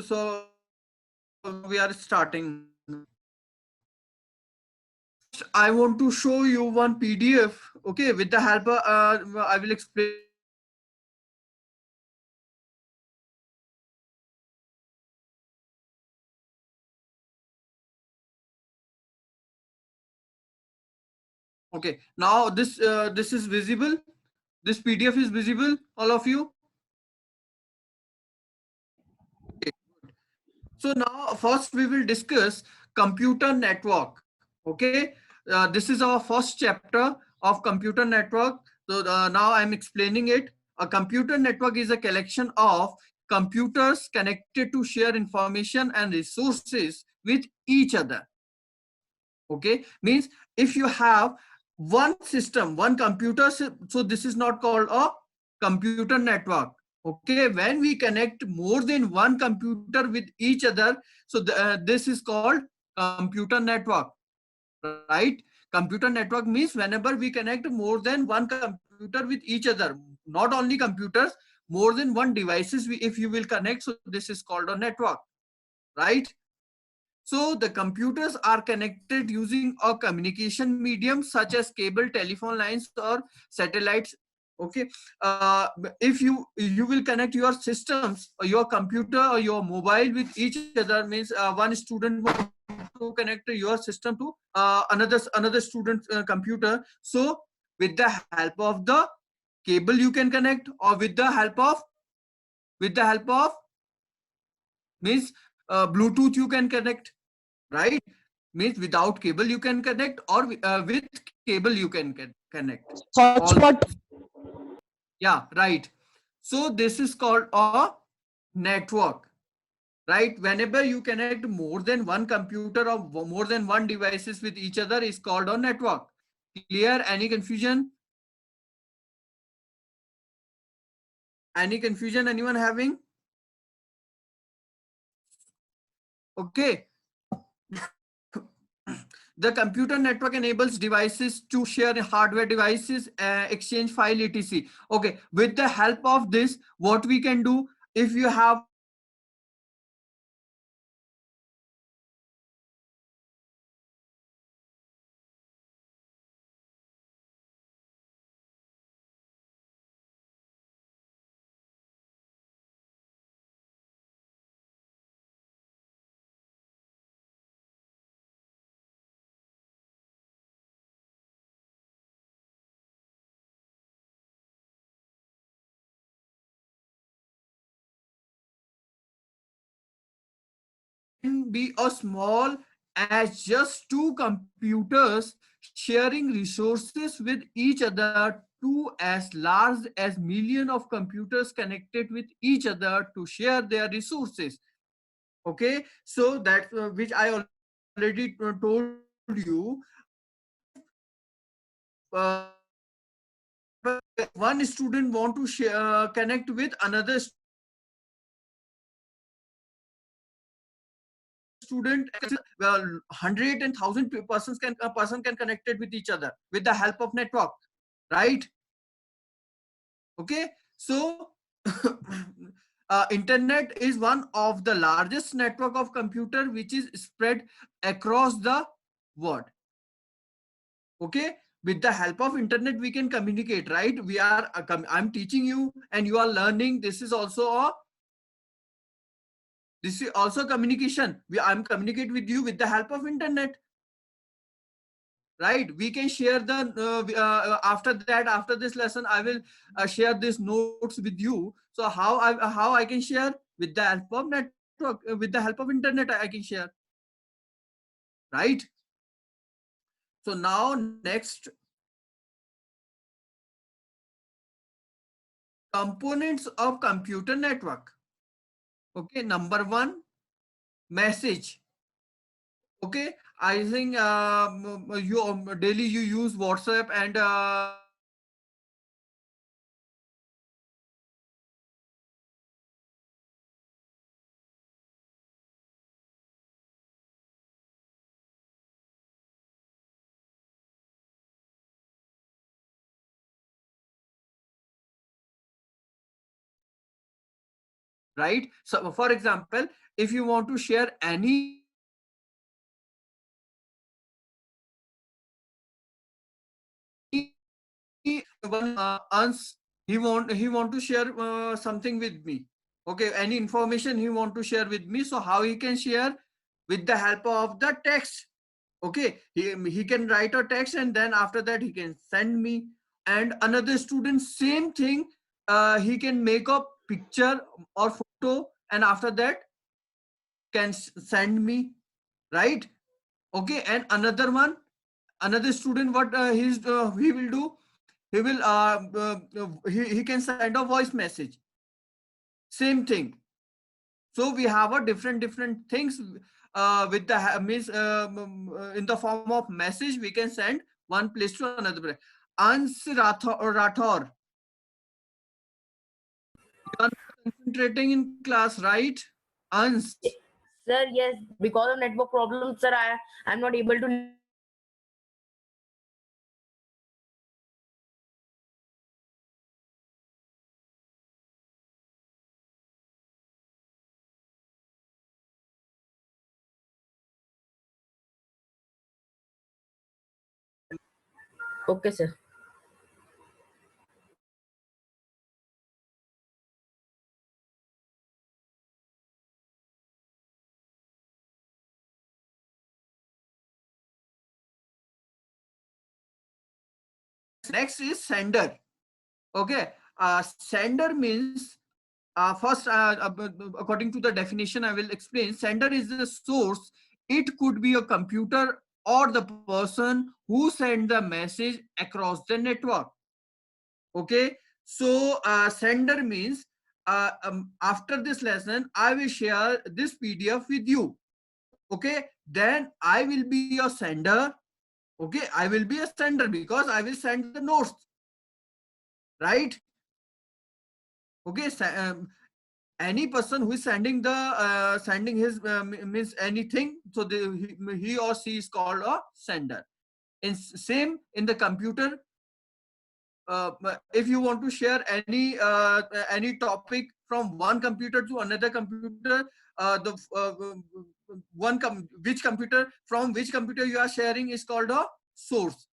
So we are starting. I want to show you one PDF. Okay, with the help I will explain. Okay, now this is visible. This PDF is visible, all of you. Okay. So now first we will discuss computer network. Okay, this is our first chapter of computer network. So now I'm explaining it. A computer network is a collection of computers connected to share information and resources with each other. Okay, means if you have one system, one computer, so this is not called a computer network. Okay, when we connect more than one computer with each other, so this is called computer network, right? Computer network means whenever we connect more than one computer with each other, not only computers, more than one devices, if you will connect, so this is called a network, right? So the computers are connected using a communication medium such as cable, telephone lines, or satellites. Okay, if you will connect your systems, or your computer or your mobile with each other, means one student want to connect your system to another student computer. So with the help of the cable you can connect, or with the help of means Bluetooth you can connect, right? Means without cable you can connect, or with cable you can connect all. Hotspot. Yeah, right. So this is called a network, right? Whenever you connect more than one computer or more than one devices with each other is called a network. Clear? Any confusion? Any confusion anyone having? Okay. The computer network enables devices to share hardware devices, exchange file, etc. Okay, with the help of this, what we can do, if you have can be as small as just two computers sharing resources with each other, to as large as millions of computers connected with each other to share their resources. Okay, so that which I already told you, uh, one student want to share, connect with another student, well, 100 and 1,000 persons can a person can connect it with each other with the help of network, right? Okay, so internet is one of the largest network of computer which is spread across the world. Okay, with the help of internet we can communicate, right? We are I'm teaching you and you are learning. This is also communication. I'm communicate with you with the help of internet, right? We can share the after that, after this lesson I will share these notes with you. So how I can share? With the help of network, with the help of internet I can share, right? So now next, components of computer network. Okay, number one, message. Okay, I think you daily you use WhatsApp and right? So for example, if you want to share any one ans he want to share something with me. Okay, any information he want to share with me. So how he can share? With the help of the text. Okay, he can write a text and then after that he can send me. And another student, same thing, he can make a picture or photo and after that can send me, right? Okay, and another one, another student, what he will do? He will he can send a voice message. Same thing. So we have a different things with the means in the form of message we can send one place to another place. Ans Rathor, you are concentrating in class, right? Ans. Sir, yes, because of network problems, sir, I'm not able to. Okay, sir. Next is sender. Okay, sender means first according to the definition I will explain. Sender is the source. It could be a computer or the person who sent the message across the network. Okay, so sender means after this lesson I will share this PDF with you. Okay, then I will be your sender. Okay, I will be a sender because I will send the notes, right? Okay, any person who is sending the sending his means anything, so he or she is called a sender. In same in the computer, if you want to share any topic from one computer to another computer, the which computer, from which computer you are sharing is called a source.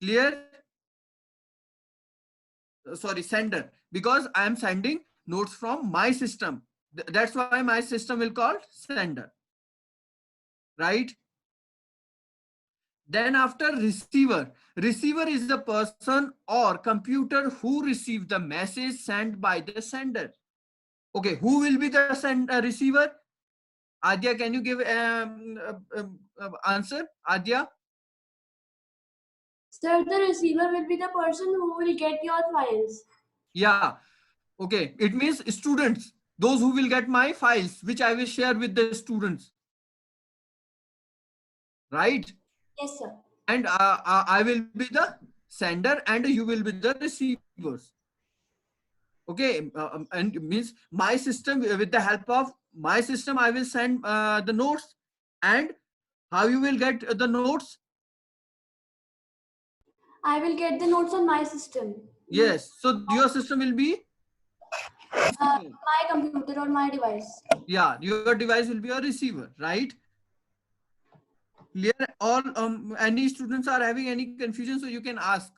Clear? Sorry, sender, because I am sending notes from my system. That's why my system will call sender, right? Then after receiver, receiver is the person or computer who receives the message sent by the sender. Okay, who will be the receiver? Adya, can you give answer? Adya? Sir, the receiver will be the person who will get your files. Yeah. Okay, it means students, those who will get my files, which I will share with the students. Right? Yes, sir. And I will be the sender and you will be the receivers. Okay, and means my system, with the help of my system I will send the notes. And how you will get the notes? I will get the notes on my system. Yes, so your system will be My computer or my device. yeah, your device will be a receiver, right? Clear? All any students are having any confusion, so you can ask.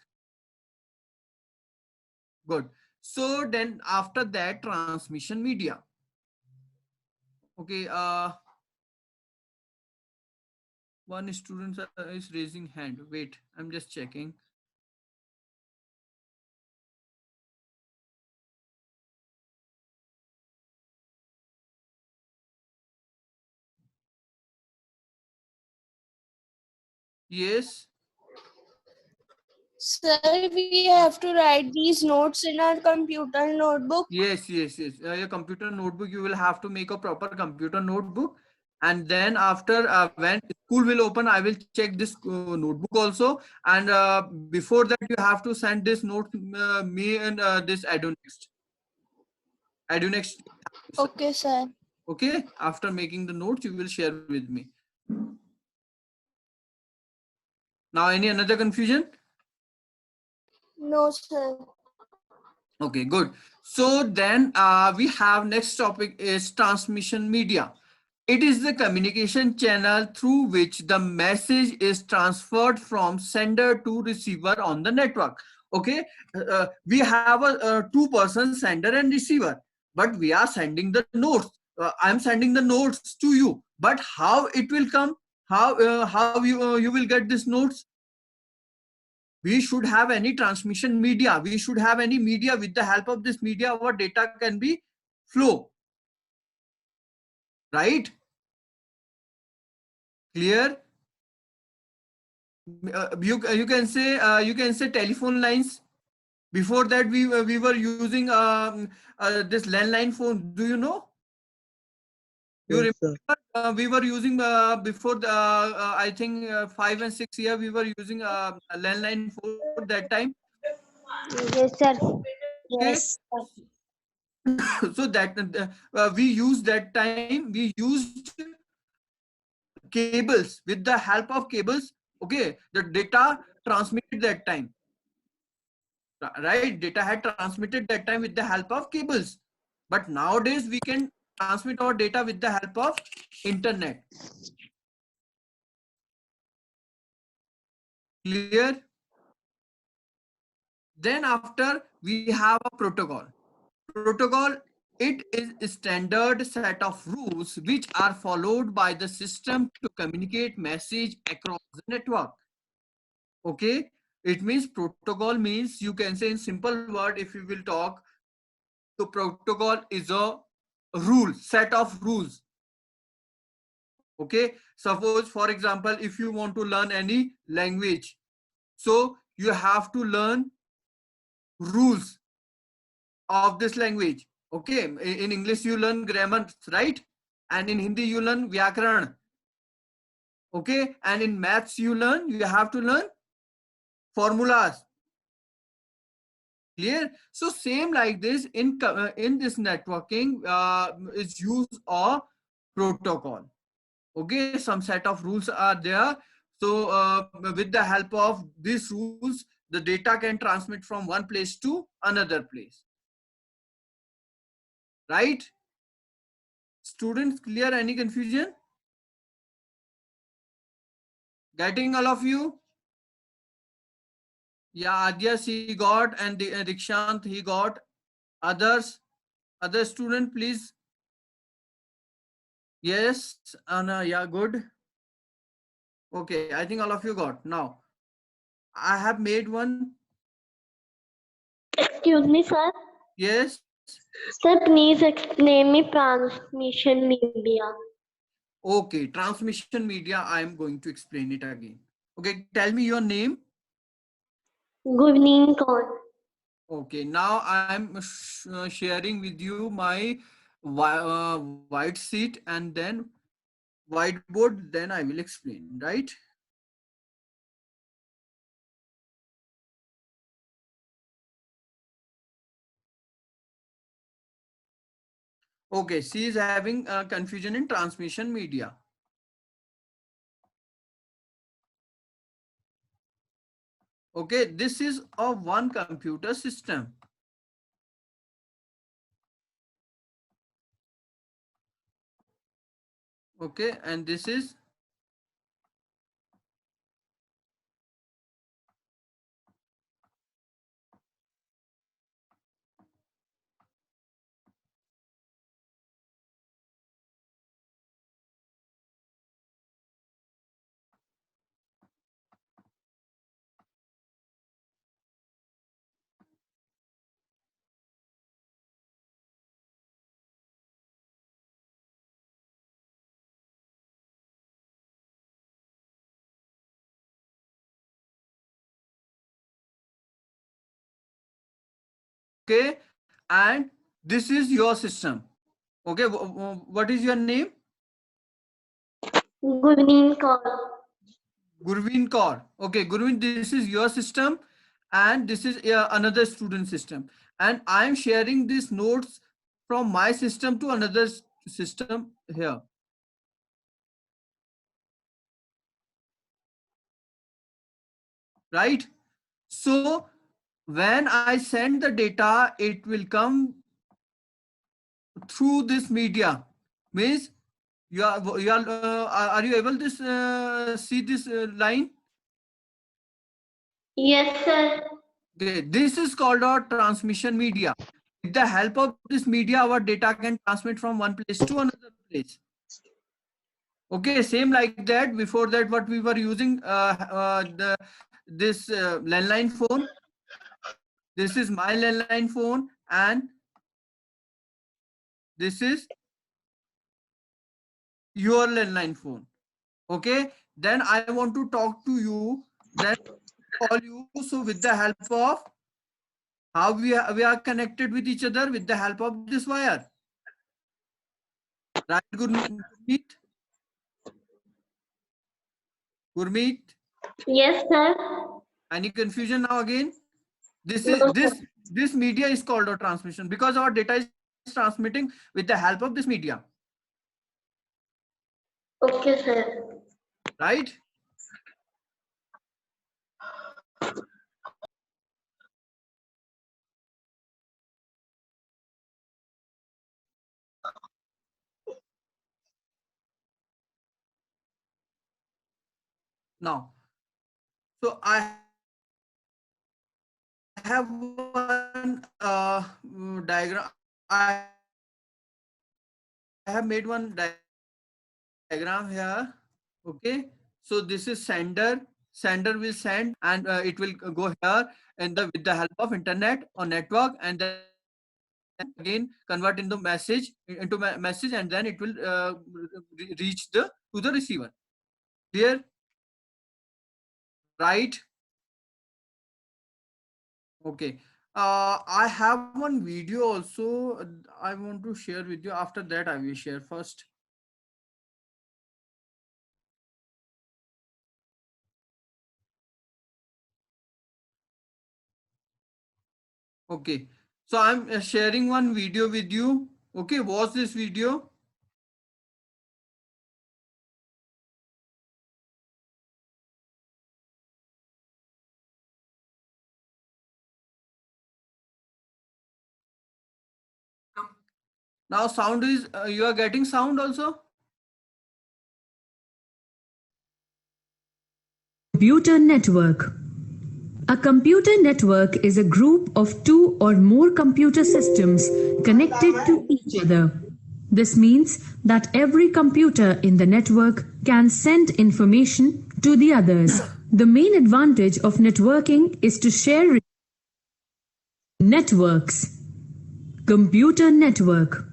Good. So then after that, transmission media. Okay. One student is raising hand. Wait, I'm just checking. Yes. Sir, we have to write these notes in our computer notebook. Yes. Your computer notebook, you will have to make a proper computer notebook. And then after when school will open, I will check this notebook also. And before that, you have to send this note me and this Edunext. Edunext. Okay, sir. Okay. After making the notes, you will share with me. Now, any another confusion? No, sir. Okay, good. So then we have next topic is transmission media. It is the communication channel through which the message is transferred from sender to receiver on the network. Okay, we have a two persons, sender and receiver, but we are sending the notes. I'm sending the notes to you, but how it will come? How you will get this notes? We should have any transmission media. We should have any media. With the help of this media, our data can be flow. Right? Clear? You can say telephone lines. Before that, we were using this landline phone. Do you know? You Yes, sir. remember we were using before the I think 5 and 6 years we were using a landline phone that time. Yes, sir. Okay. Yes. So that we used that time. We used cables. With the help of cables, okay, the data transmitted that time, right? Data had transmitted that time with the help of cables, but nowadays we can transmit our data with the help of internet. Clear? Then after we have a protocol. Protocol, it is a standard set of rules which are followed by the system to communicate message across the network. Okay, it means protocol means, you can say in simple word, if you will talk, the protocol is a rule, set of rules. Okay, suppose for example, if you want to learn any language, so you have to learn rules of this language. Okay, in English you learn grammar, right? And in Hindi you learn vyakaran. Okay, and in maths you have to learn formulas. Clear? So same like this in this networking is use of protocol. Okay, some set of rules are there. So with the help of these rules, the data can transmit from one place to another place. Right? Students, clear? Any confusion? Getting all of you? Yeah, Adyas he got, and Dikshant he got. Others, other student, please. Yes, Anna, yeah, good. Okay, I think all of you got. Now, I have made one. Excuse me, sir. Yes. Sir, please explain me transmission media. Okay, transmission media, I am going to explain it again. Okay, tell me your name. Gurleen Kaur. Okay, now I am sharing with you my white sheet and then whiteboard, then I will explain, right? Okay, she is having confusion in transmission media. Okay, this is a one computer system. Okay, and this is Okay, and this is your system. Okay, what is your name? Gurveen Kaur. Gurveen Kaur. Okay, Gurveen, this is your system, and this is another student system. And I am sharing these notes from my system to another system here. Right? So when I send the data, it will come through this media. Means are you able to see this line? Yes, sir. Okay, this is called our transmission media. With the help of this media, our data can transmit from one place to another place. Okay, same like that. Before that, what we were using this landline phone. This is my landline phone, and this is your landline phone. Okay, then I want to talk to you. Then call you. So with the help of how we are connected with each other with the help of this wire. Right, Gurmeet? Gurmeet? Yes, sir. Any confusion now again? This No, is sir. this media is called a transmission because our data is transmitting with the help of this media. Okay, sir. Right? Now, so I have one diagram. I have made one diagram here. Okay, so this is sender. Sender will send, and it will go here, and with the help of internet or network, and then again convert into message message, and then it will reach the to the receiver. Clear? Right? Okay. I have one video also. I want to share with you. After that, I will share first. Okay. So I'm sharing one video with you. Okay. Watch this video. Now sound is, you are getting sound also? Computer network. A computer network is a group of two or more computer systems connected to each other. This means that every computer in the network can send information to the others. The main advantage of networking is to share networks. Computer network.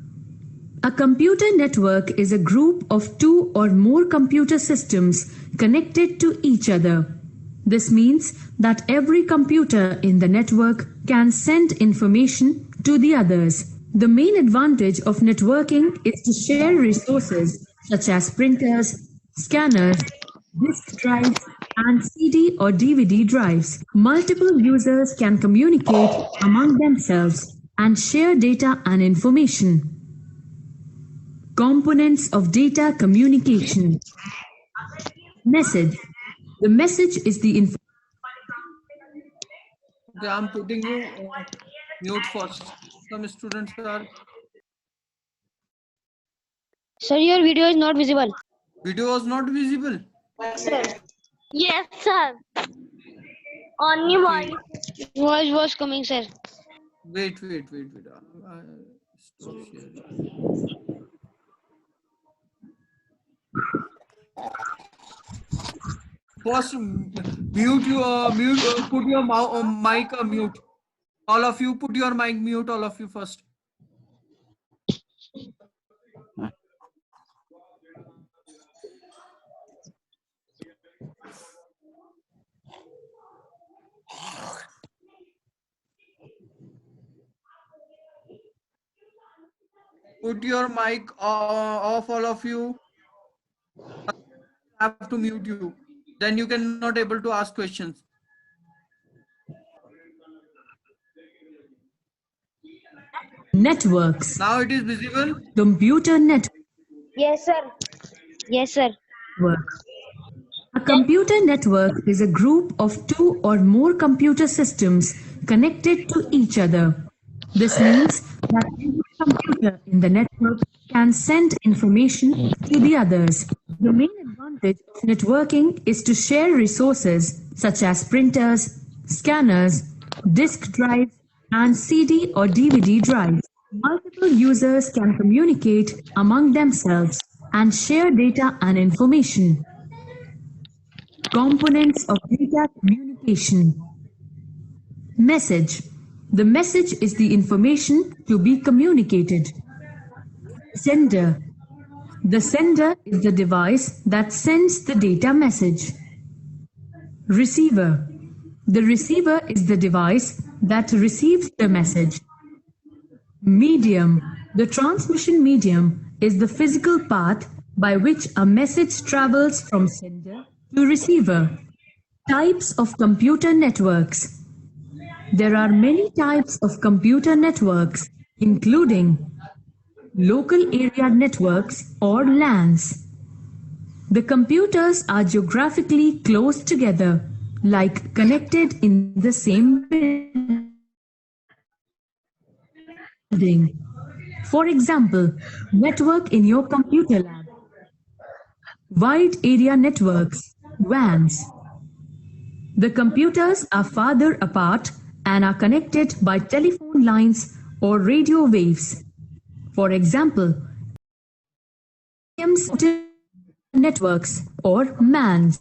A computer network is a group of two or more computer systems connected to each other. This means that every computer in the network can send information to the others. The main advantage of networking is to share resources such as printers, scanners, disk drives, and CD or DVD drives. Multiple users can communicate among themselves and share data and information. Components of data communication. Message. The message is the information. Okay, I'm putting you mute first. Some students are. Sir, your video is not visible. Video was not visible. Yes, sir. Only Okay. voice. Voice was coming, sir. Wait. Stop sharing. First, mute your put your mic mute. All of you put your mic mute. All of you first. put your mic off, all of you. I have to mute you. Then you cannot able to ask questions. Networks. Now it is visible. Computer network. Yes, sir. Yes, sir. A computer network is a group of two or more computer systems connected to each other. This means that every computer in the network can send information to the others. The main advantage of networking is to share resources such as printers, scanners, disk drives, and CD or DVD drives. Multiple users can communicate among themselves and share data and information. Components of data communication. Message. The message is the information to be communicated. Sender. The sender is the device that sends the data message. Receiver. The receiver is the device that receives the message. Medium. The transmission medium is the physical path by which a message travels from sender to receiver. Types of computer networks. There are many types of computer networks, including local area networks or LANs. The computers are geographically close together, like connected in the same building. For example, network in your computer lab. Wide area networks, WANs. The computers are farther apart and are connected by telephone lines or radio waves. For example, medium networks or MANs.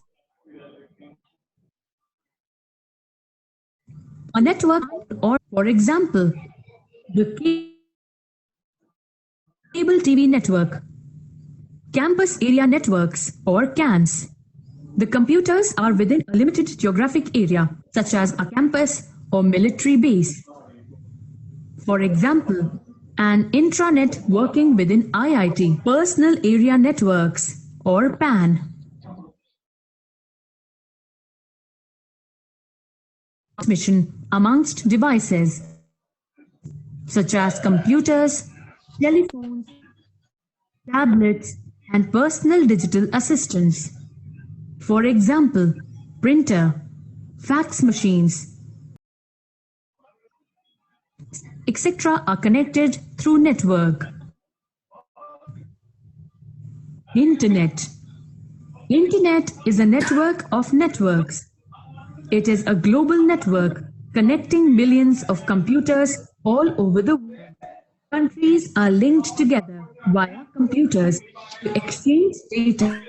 A network, or for example, the cable TV network, campus area networks or CANs. The computers are within a limited geographic area, such as a campus or military base. For example, an intranet working within IIT, personal area networks or PAN. Transmission amongst devices, such as computers, telephones, tablets, and personal digital assistants. For example, printer, fax machines, etc. are connected through network. Internet. Internet is a network of networks. It is a global network connecting millions of computers all over the world. Countries are linked together via computers to exchange data,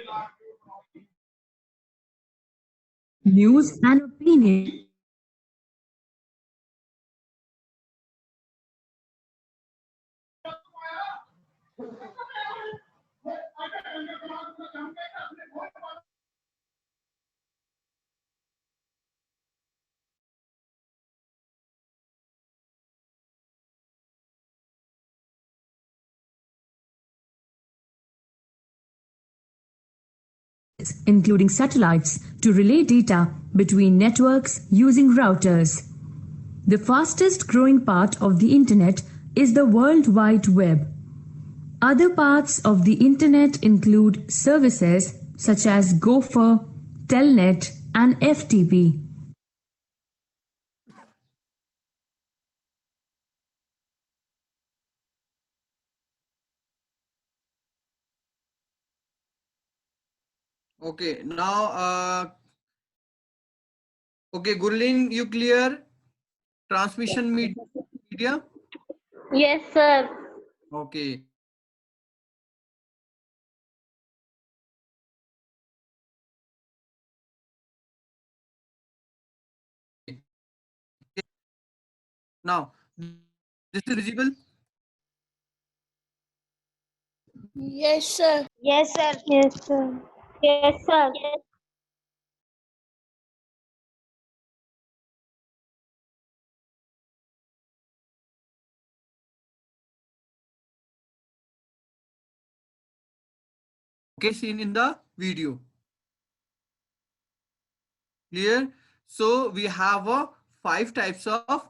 news, and opinion. Including satellites, to relay data between networks using routers. The fastest growing part of the Internet is the World Wide Web. Other parts of the Internet include services such as Gopher, Telnet, and FTP. Okay, now, okay, Gurleen, you clear? Transmission media? Yes, sir. Okay. Now, this is visible? Yes, sir. Yes, sir. Yes, sir. Yes, sir. Okay, seen in the video. Clear? So we have 5 types of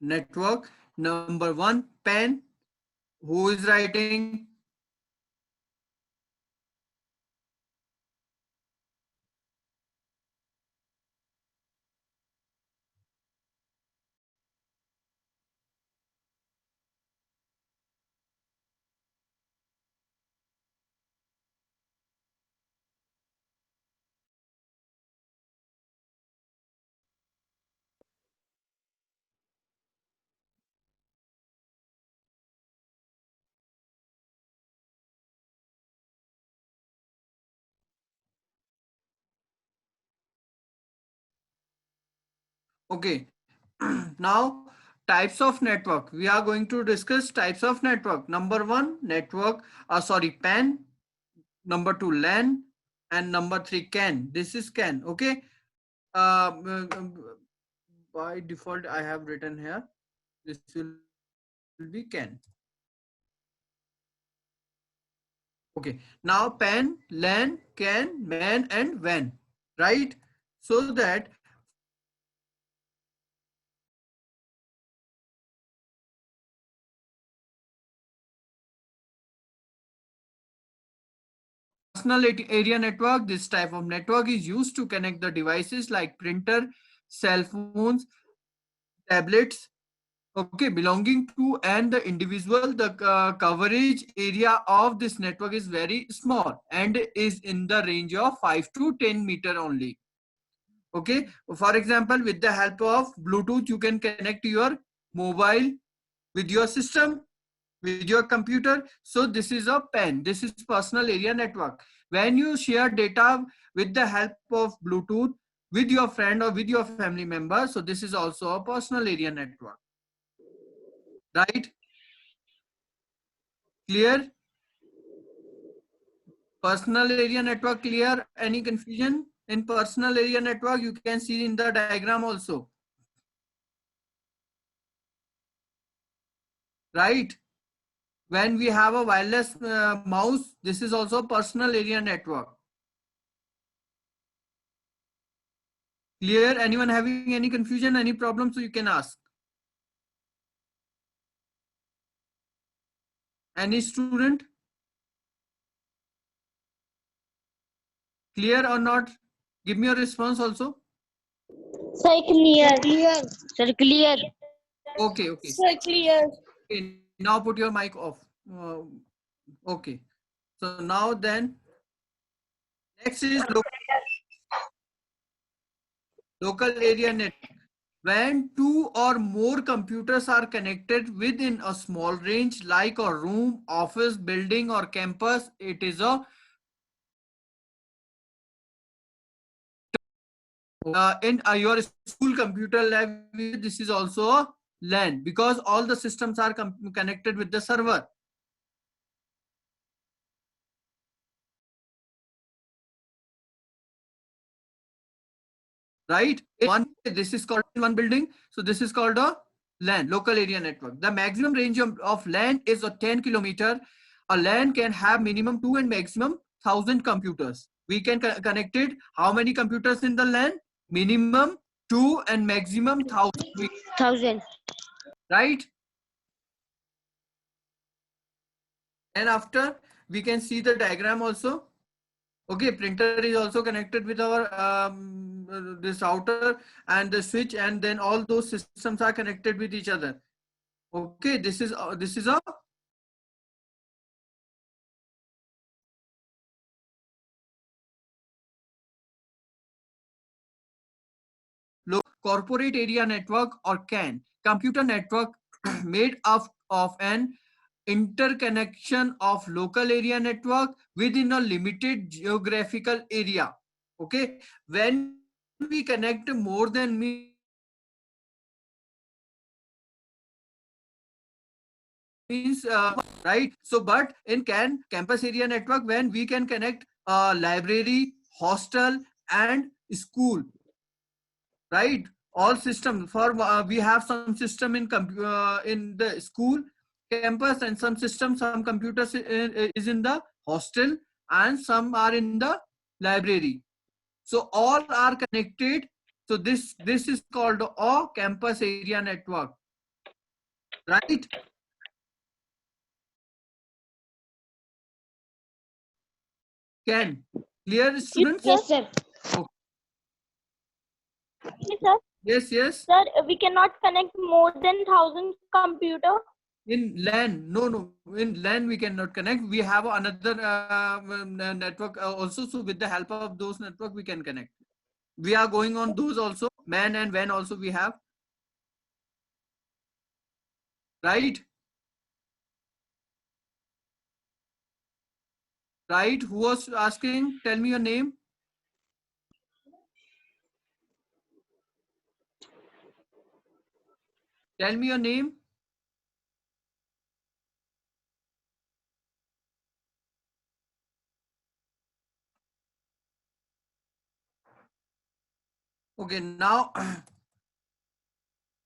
network. Number 1, PAN. Who is writing? Okay. Now, types of network. We are going to discuss types of network. Number 1, network, PAN. Number 2, LAN. And number 3, CAN. This is CAN. Okay. By default, I have written here. This will be CAN. Okay. Now, PAN, LAN, CAN, MAN, and WAN. Right? So that personal area network, this type of network is used to connect the devices like printer, cell phones, tablets, okay, belonging to and the individual. The coverage area of this network is very small and is in the range of 5 to 10 meter only. Okay, for example, with the help of Bluetooth, you can connect your mobile with your system, with your computer. So this is a PAN. This is personal area network. When you share data with the help of Bluetooth with your friend or with your family member, so this is also a personal area network. Right? Clear? Personal area network clear? Any confusion in personal area network? You can see in the diagram also. Right? When we have a wireless mouse, this is also personal area network. Clear? Anyone having any confusion, any problem? So you can ask. Any student? Clear or not? Give me a response also. Sir, clear. Sir, clear. Okay, okay. Sir, clear. Okay, now put your mic off. Okay. So now then, next is local area network. When 2 or more computers are connected within a small range, like a room, office, building, or campus, it is a in your school computer lab. This is also a LAN because all the systems are connected with the server. Right? This is called one building. So this is called a LAN, local area network. The maximum range of LAN is a 10 kilometer. A LAN can have minimum 2 and maximum 1,000 computers. We can connect it. How many computers in the LAN? Minimum 2 and maximum 1,000. 1,000. Right? And after we can see the diagram also. Okay, printer is also connected with our this router and the switch, and then all those systems are connected with each other. Okay, this is a corporate area network or CAN, computer network made up of an interconnection of local area network within a limited geographical area. Okay, when we connect more than means right. So but in CAN, campus area network, when we can connect library, hostel, and school, right? All system for we have some system in in the school campus, and some system, some computers is in the hostel, and some are in the library. So all are connected. So this is called a campus area network, right? Can clear, students? Yes, sir. Okay. Yes, sir. Yes, yes. Sir, we cannot connect more than 1,000 computer. In LAN, no. In LAN we cannot connect. We have another network also. So with the help of those network, we can connect. We are going on those also. MAN and WAN also we have. Right? Right? Who was asking? Tell me your name. Tell me your name. Okay, now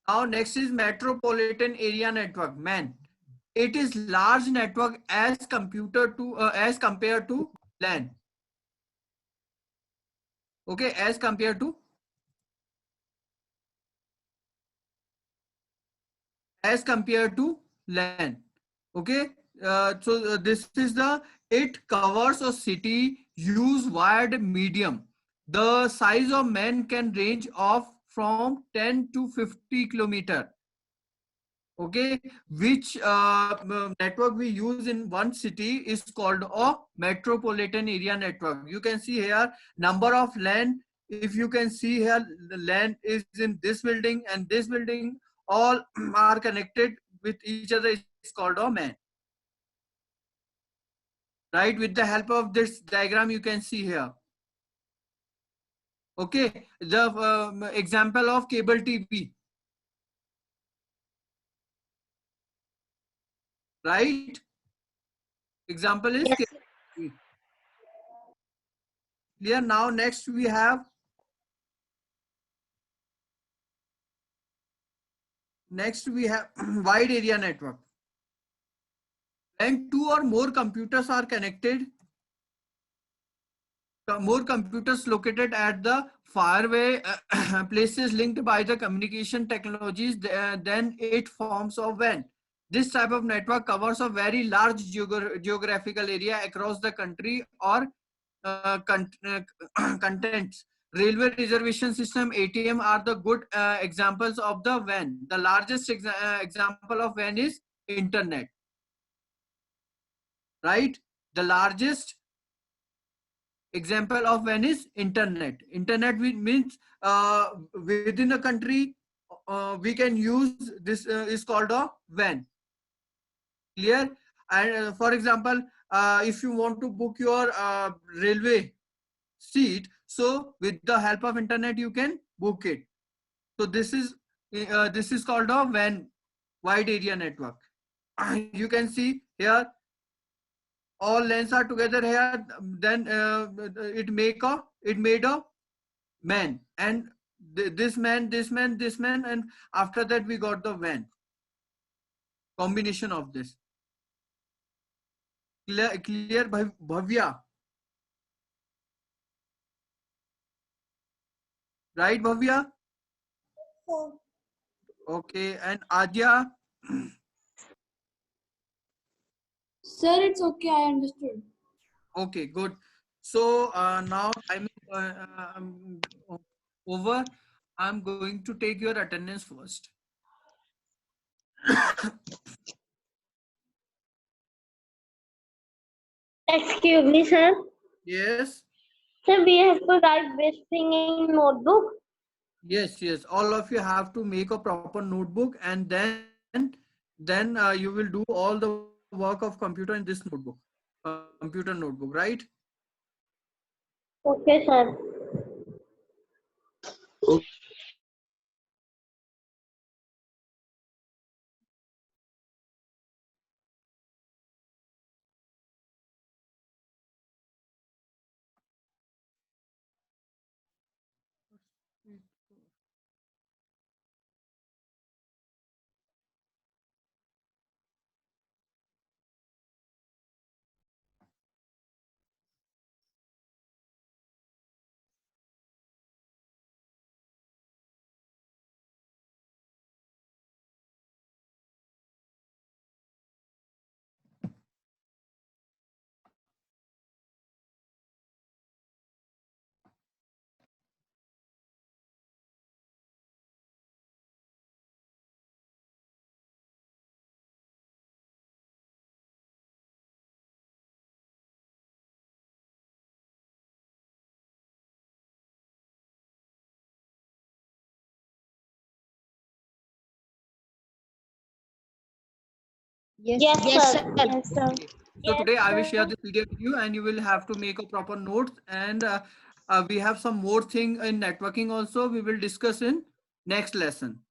now next is metropolitan area network, MAN. It is large network as as compared to LAN. Okay, as compared to LAN. Okay, this is the, it covers a city, use wired medium. The size of MAN can range of from 10 to 50 kilometer. Okay, which network we use in one city is called a metropolitan area network. You can see here number of LAN. If you can see here, the LAN is in this building and this building, all are connected with each other. It's called a MAN. Right, with the help of this diagram you can see here. Okay, the example of cable TV. Right, example is Yes. cable TV. Clear? Now next we have wide area network. When two or more computers are connected, more computers located at the faraway places linked by the communication technologies, then it forms a WAN. This type of network covers a very large geographical area across the country or contents. Railway reservation system, ATM are the good examples of the WAN. The largest example of WAN is internet. Right? The largest example of WAN is internet. Internet means within a country, we can use this is called a WAN. Clear? And for example, if you want to book your railway seat, so with the help of internet you can book it. So this is called a WAN, wide area network. You can see here all LANs are together here, then it made a MAN, and this man, and after that we got the WAN, combination of this. Clear, Bhavya? Right, Bhavya? Okay, and Adya? Sir, it's okay. I understood. Okay, good. So now time is over. I'm going to take your attendance first. Excuse me, sir. Yes, Sir, we have to write this thing in notebook. yes. All of you have to make a proper notebook, and then you will do all the work of computer in this notebook, computer notebook, right? Okay, sir. Yes, sir. Yes, sir. So today I will share this PDF with you, and you will have to make a proper notes. And we have some more thing in networking also. We will discuss in next lesson.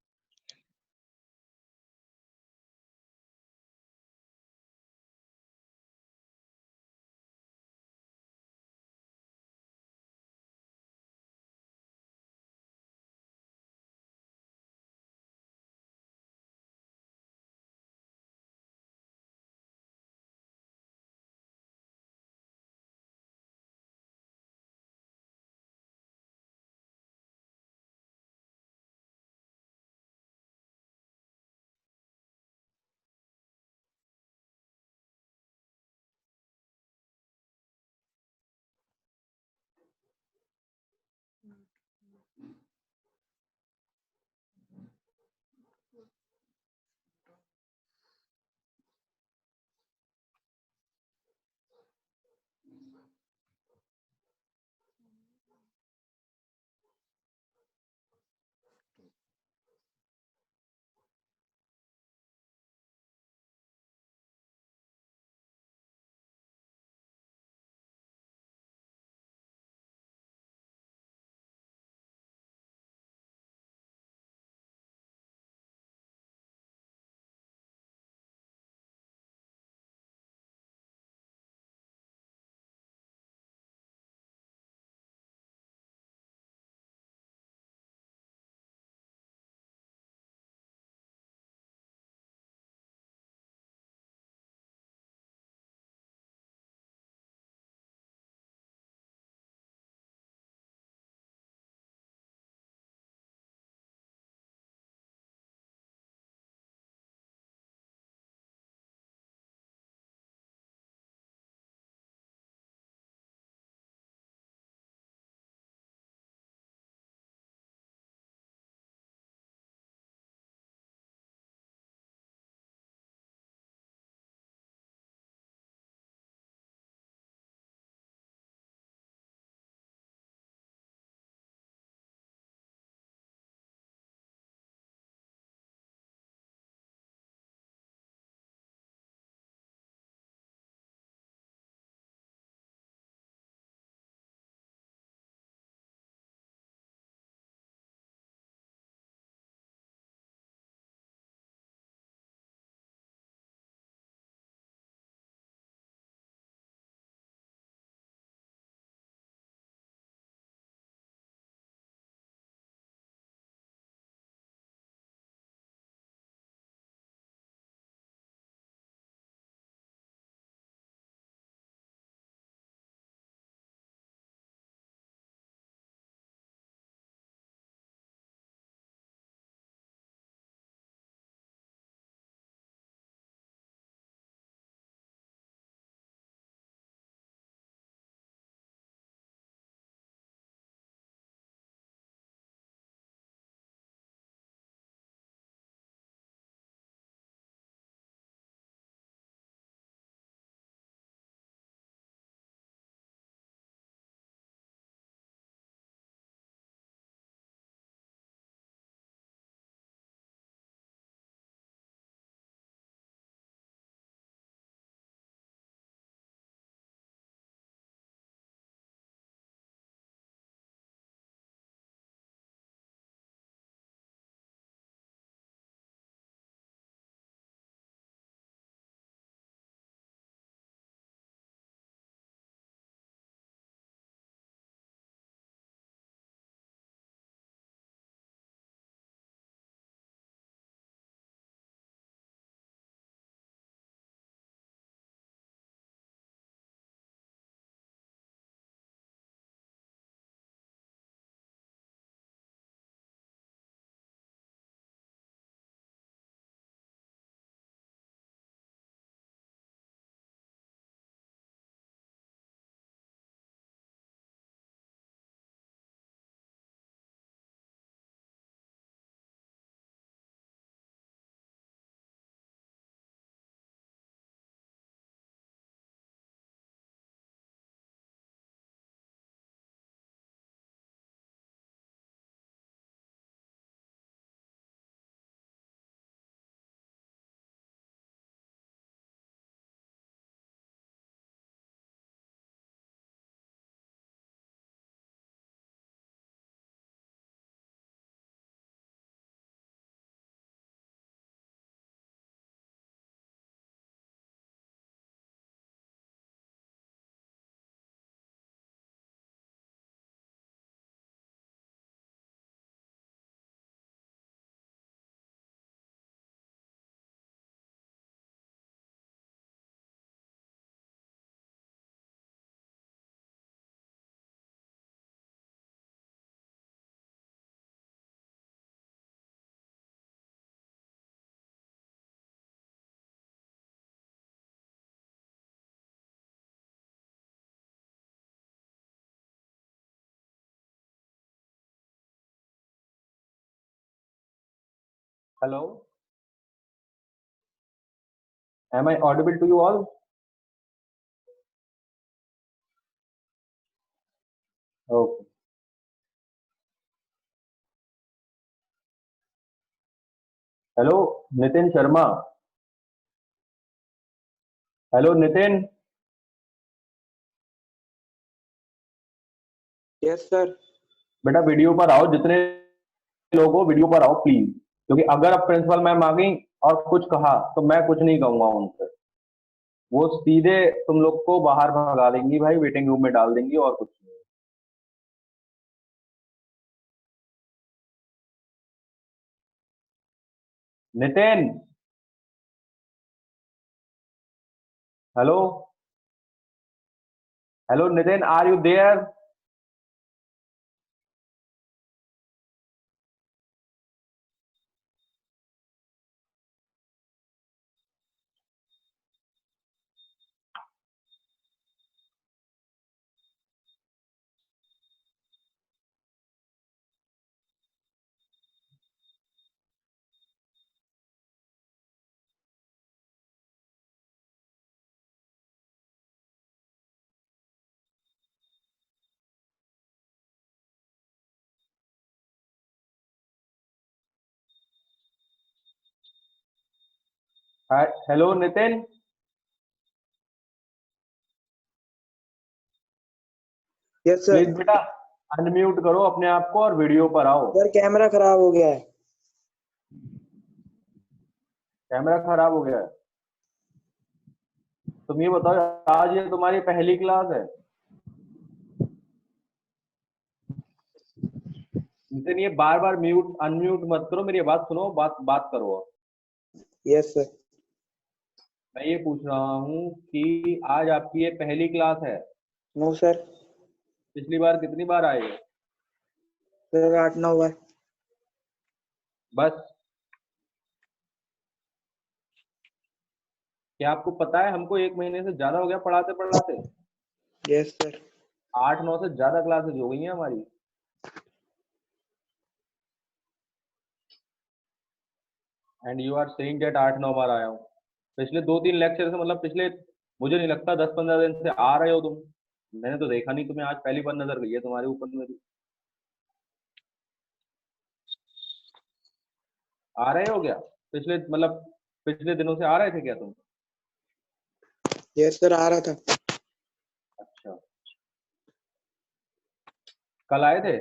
Hello. Am I audible to you all? Okay. Hello, Nitin Sharma. Hello, Nitin. Yes sir. बेटा video पर आओ, जितने लोग हो video पर आओ please, क्योंकि अगर अब प्रिंसिपल मैम आ गई और कुछ कहा तो मैं कुछ नहीं कहूंगा उनसे, वो सीधे तुम लोग को बाहर भगा देंगी भाई, वेटिंग रूम में डाल देंगी और कुछ नहीं। Nitin, hello hello Nitin, are you there? Hello Nitin, yes please sir. बेटा अनम्यूट करो अपने आप को और वीडियो पर आओ। सर कैमरा खराब हो गया है। कैमरा खराब हो गया है? तुम ये बताओ, आज ये तुम्हारी पहली क्लास है? नितिन ये बार बार म्यूट अनम्यूट मत करो, मेरी बात सुनो, बात करो। Yes sir. मैं ये पूछ रहा हूँ कि आज आपकी ये पहली क्लास है? No sir. पिछली बार कितनी बार आए हो? सर 8-9 बार। बस? क्या आपको पता है हमको 1 महीने से ज्यादा हो गया पढ़ाते पढ़ाते? Yes sir. 8-9 से ज्यादा क्लासेस हो गई हैं हमारी। And you are saying that 8-9 बार आया हूँ। पिछले 2-3 लेक्चर से, मतलब पिछले, मुझे नहीं लगता 10-15 दिन से आ रहे हो तुम। मैंने तो देखा नहीं तुम्हें, आज पहली बार नजर गई है तुम्हारे ऊपर मेरी। आ रहे हो क्या पिछले, मतलब पिछले दिनों से आ रहे थे क्या तुम? यस सर आ रहा था। अच्छा, कल आए थे?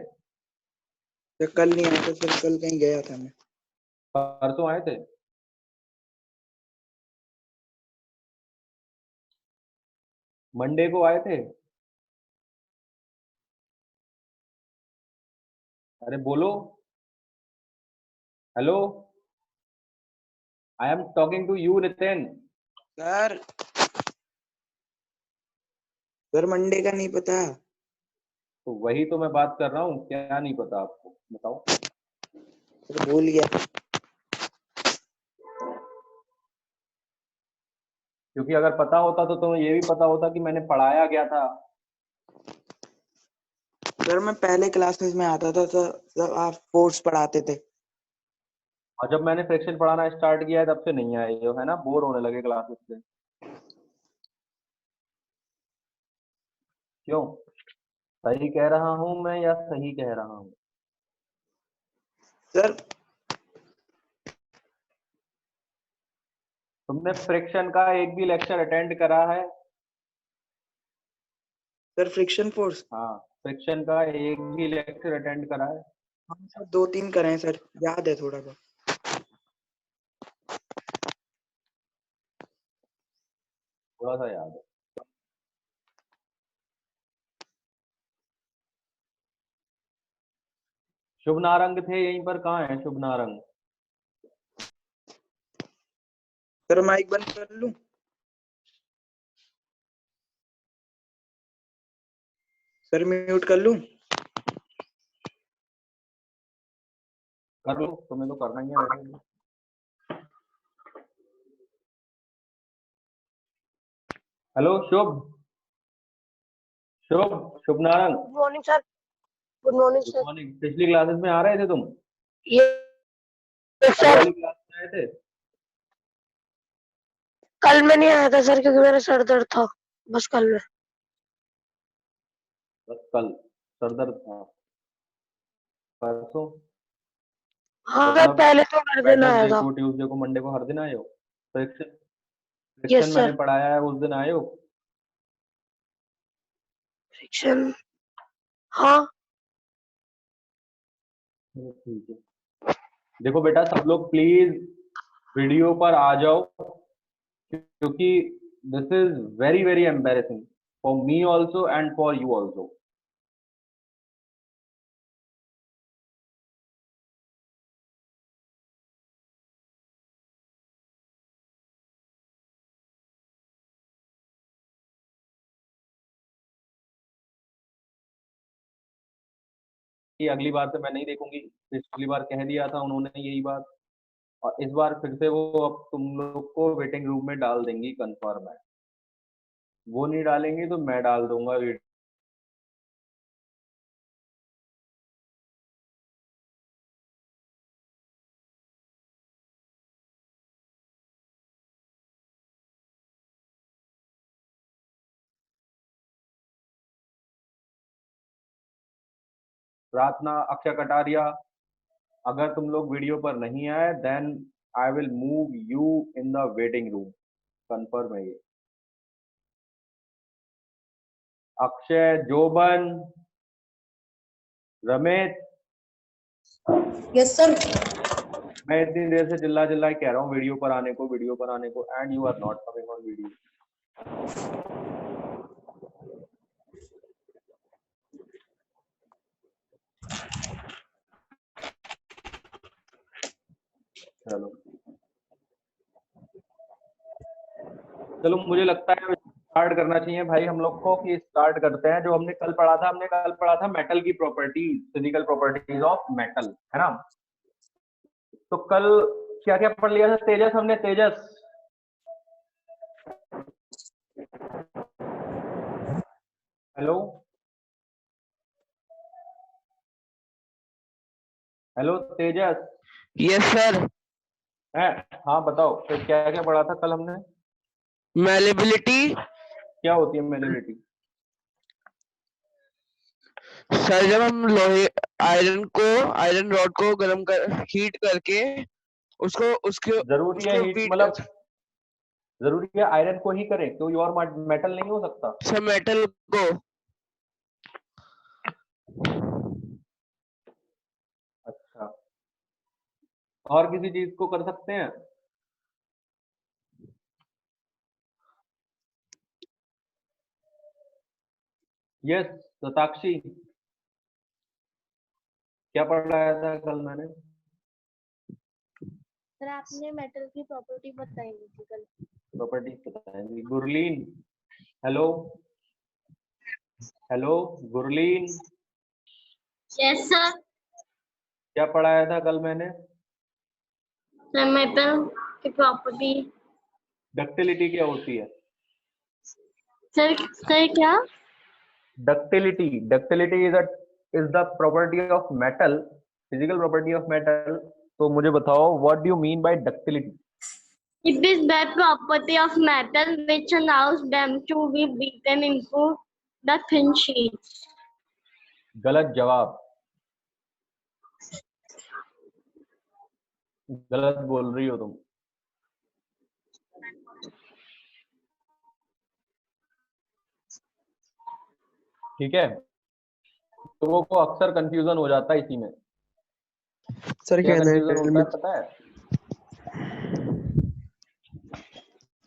सर कल नहीं आया था सर, कल कहीं गया था मैं। परसों आए थे? मंडे को आए थे? अरे बोलो। Hello, I am talking to you Nitin. Sir sir Monday का नहीं पता। तो वही तो मैं बात कर रहा हूँ, क्या नहीं पता आपको, बताओ। सर भूल गया। क्योंकि अगर पता होता तो तुम्हें ये भी पता होता कि मैंने पढ़ाया क्या था। सर मैं पहले क्लासेस में आता था तब आप फोर्स पढ़ाते थे। और जब मैंने फ्रैक्शन पढ़ाना स्टार्ट किया है तब से नहीं आए हो, है ना? बोर होने लगे क्लासेस से। क्यों? सही कह रहा हूँ मैं या सही कह रहा हूँ? सर तुमने फ्रिक्शन का एक भी लेक्चर अटेंड करा है? Sir friction force. हाँ, फ्रिक्शन का एक भी लेक्चर अटेंड करा है? हाँ सर 2-3 करे हैं सर, याद है थोड़ा बहुत। थोड़ा सा याद है। शुभ नारंग थे यहीं पर, कहाँ है शुभ नारंग? सर माइक बंद कर लूं? सर म्यूट कर लूं? कर लो, तुम्हें तो करना ही है वैसे भी। Hello Shubh, Shubh Narang. Good morning sir. Good morning good sir. Morning. पिछली क्लासेस में आ रहे थे तुम? यस कल सर। वाली क्लास आए थे? कल में नहीं आया था सर क्योंकि मेरा सर दर्द था, बस कल में। बस कल सर दर्द था। परसों हाँ मैं मतलब पहले तो हर दिन आया वेडनेसडे था। को, ट्यूसडे को, मंडे को हर दिन आए हो? फ्रिक्शन यस फ्रिक्शन मैंने सर। पढ़ाया है उस दिन आए हो? फ्रिक्शन, हाँ। चलो ठीक है। देखो बेटा सब लोग प्लीज वीडियो पर आ जाओ, क्योंकि this is very very embarrassing for me also and for you also. कि अगली बार से मैं नहीं देखूंगी, पिछली बार कह दिया था उन्होंने यही बात, और इस बार फिर से वो अब तुम लोग को वेटिंग रूम में डाल देंगी, कंफर्म है। वो नहीं डालेंगी तो मैं डाल दूंगा वीडियो। प्रार्थना, अक्षय कटारिया, अगर तुम लोग वीडियो पर नहीं आए then I will move you in the waiting room, confirm है ये। अक्षय, जोबन, रमेश, यस सर। मैं इतनी देर से चिल्ला चिल्ला के कह रहा हूँ वीडियो पर आने को, वीडियो पर आने को, and you are not coming on video. चलो चलो मुझे लगता है स्टार्ट करना चाहिए भाई हम लोग को, कि स्टार्ट करते हैं। जो हमने कल पढ़ा था, हमने कल पढ़ा था मेटल की properties, physical properties of metal, है ना? तो कल क्या क्या पढ़ लिया था तेजस हमने? Tejas, hello hello Tejas. Yes sir. है, हाँ बताओ फिर क्या क्या पढ़ा था कल हमने? मैलेबिलिटी। क्या होती है मेलेबिलिटी? सर जब हम लोहे आयरन रॉड को गर्म कर हीट करके उसको उसके जरूरी है उसको हीट, बीट मतलब कर जरूरी है आयरन को ही करें? कोई और मेटल नहीं हो सकता? सर मेटल को। अच्छा, और किसी चीज को कर सकते हैं? यस सताक्षी, क्या पढ़ाया था कल मैंने? सर आपने मेटल की प्रॉपर्टी बताई थी कल। प्रॉपर्टीज बताएंगी। Gurleen, hello hello Gurleen, yes sir. क्या पढ़ाया था कल मैंने? सर मेटल की प्रॉपर्टी। डक्टिलिटी क्या होती है? सर सर क्या? Ductility, ductility is the property of metal, physical property of metal. तो मुझे बताओ what do you mean by ductility? It is the property of metal which allows them to be beaten into the thin sheets. गलत जवाब, गलत बोल रही हो तुम। ठीक है, लोगों को अक्सर कंफ्यूजन हो जाता है इसी में। सर क्या क्या कंफ्यूजन होता है पता है?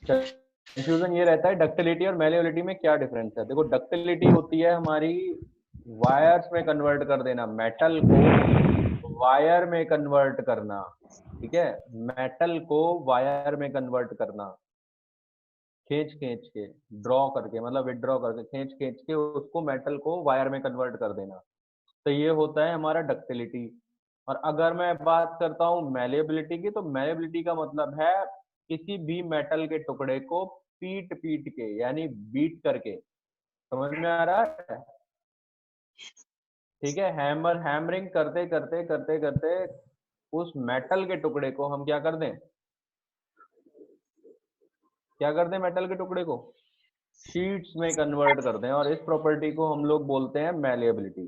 कंफ्यूजन ये रहता है डक्टिलिटी और मैलेबिलिटी में क्या डिफरेंस है। देखो डक्टिलिटी होती है हमारी वायर्स में कन्वर्ट कर देना, मेटल को वायर में कन्वर्ट करना, ठीक है? मेटल को वायर में कन्वर्ट करना, खींच खींच के, ड्रॉ करके, मतलब विड्रॉ करके, खींच खींच के उसको मेटल को वायर में कन्वर्ट कर देना। तो ये होता है हमारा डक्टिलिटी। और अगर मैं बात करता हूँ मैलेबिलिटी की, तो मैलेबिलिटी का मतलब है किसी भी मेटल के टुकड़े को पीट पीट के, यानी बीट करके, समझ में आ रहा है? ठीक है, हैमरिंग करते करते करते करते उस मेटल के टुकड़े को हम क्या कर दें, क्या कर दें, मेटल के टुकड़े को शीट्स में कन्वर्ट कर दें, और इस प्रॉपर्टी को हम लोग बोलते हैं मैलिएबिलिटी।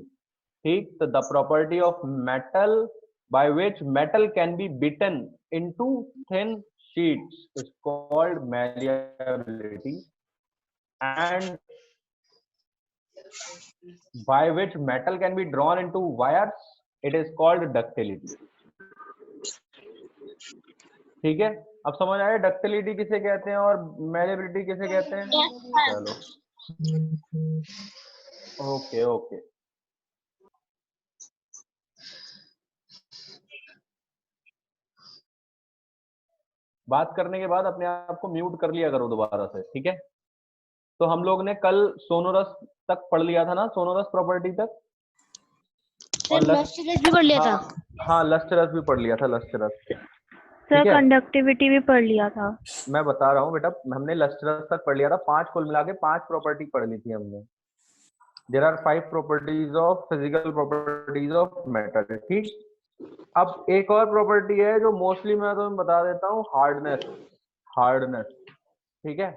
ठीक, तो the property of metal by which metal can be beaten into thin sheets is called malleability, and by which metal can be drawn into wires it is called ductility. ठीक है, अब समझ आया डक्टिलिटी किसे कहते हैं और मैलिएबिलिटी किसे कहते हैं? चलो ओके ओके। बात करने के बाद अपने आप को म्यूट कर लिया करो दोबारा से, ठीक है? तो हम लोग ने कल सोनोरस तक पढ़ लिया था ना, सोनोरस प्रॉपर्टी तक, और लस्ट्रस भी पढ़ लिया था। हाँ लस्ट्रस भी पढ़ लिया था, लस्ट्रस। सर कंडक्टिविटी भी पढ़ लिया था। मैं बता रहा हूँ बेटा, हमने लस्ट्रस तक पढ़ लिया था, 5 कुल मिला के 5 प्रॉपर्टी पढ़ ली थी हमने। There are 5 properties of physical properties of matter. ठीक, अब एक और प्रॉपर्टी है जो मोस्टली मैं तुम्हें बता देता हूँ, हार्डनेस। हार्डनेस, ठीक है?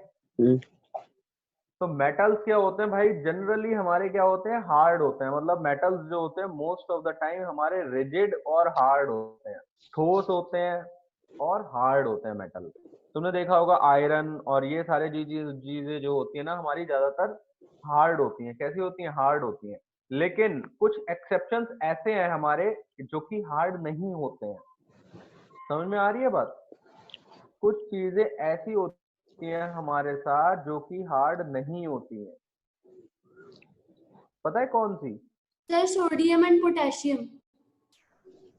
तो मेटल्स क्या होते हैं भाई, जनरली हमारे क्या होते हैं, हार्ड होते हैं। मतलब मेटल्स जो होते हैं मोस्ट ऑफ द टाइम हमारे रिजिड और हार्ड होते हैं, ठोस होते हैं और हार्ड होते हैं मेटल। तुमने देखा होगा आयरन और ये सारे चीजें जो होती है ना हमारी, ज्यादातर हार्ड होती हैं। कैसी होती हैं? हार्ड होती हैं। लेकिन कुछ एक्सेप्शंस ऐसे हैं हमारे जो कि हार्ड नहीं होते हैं। समझ में आ रही है बात? कुछ चीजें ऐसी होती हैं हमारे साथ जो कि हार्ड नहीं होती हैं। पता है कौन सी? Sir sodium and potassium.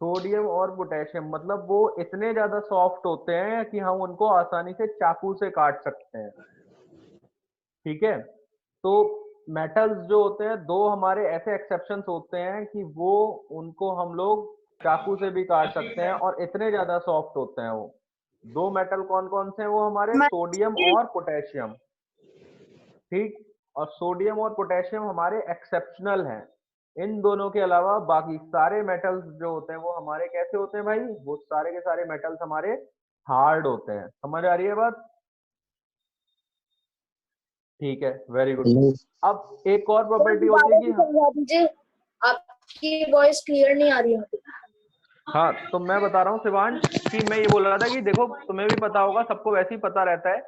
Sodium और पोटेशियम, मतलब वो इतने ज्यादा सॉफ्ट होते हैं कि हम उनको आसानी से चाकू से काट सकते हैं। ठीक है, तो मेटल्स जो होते हैं, 2 हमारे ऐसे एक्सेप्शंस होते हैं कि वो उनको हम लोग चाकू से भी काट सकते हैं और इतने ज्यादा सॉफ्ट होते हैं वो। 2 मेटल कौन कौन से हैं वो हमारे? सोडियम और पोटेशियम। ठीक, और सोडियम और पोटेशियम हमारे एक्सेप्शनल हैं। इन दोनों के अलावा बाकी सारे मेटल्स जो होते हैं वो हमारे कैसे होते हैं भाई? वो सारे के सारे मेटल्स हमारे हार्ड होते हैं। समझ आ रही है बात? ठीक है, वेरी गुड। अब एक और प्रॉपर्टी होती है कि आपकी वॉइस क्लियर नहीं आ रही है। हाँ, तो मैं बता रहा हूँ शिवांश कि मैं ये बोल रहा था कि देखो तुम्हें भी पता होगा, सबको वैसे ही पता रहता है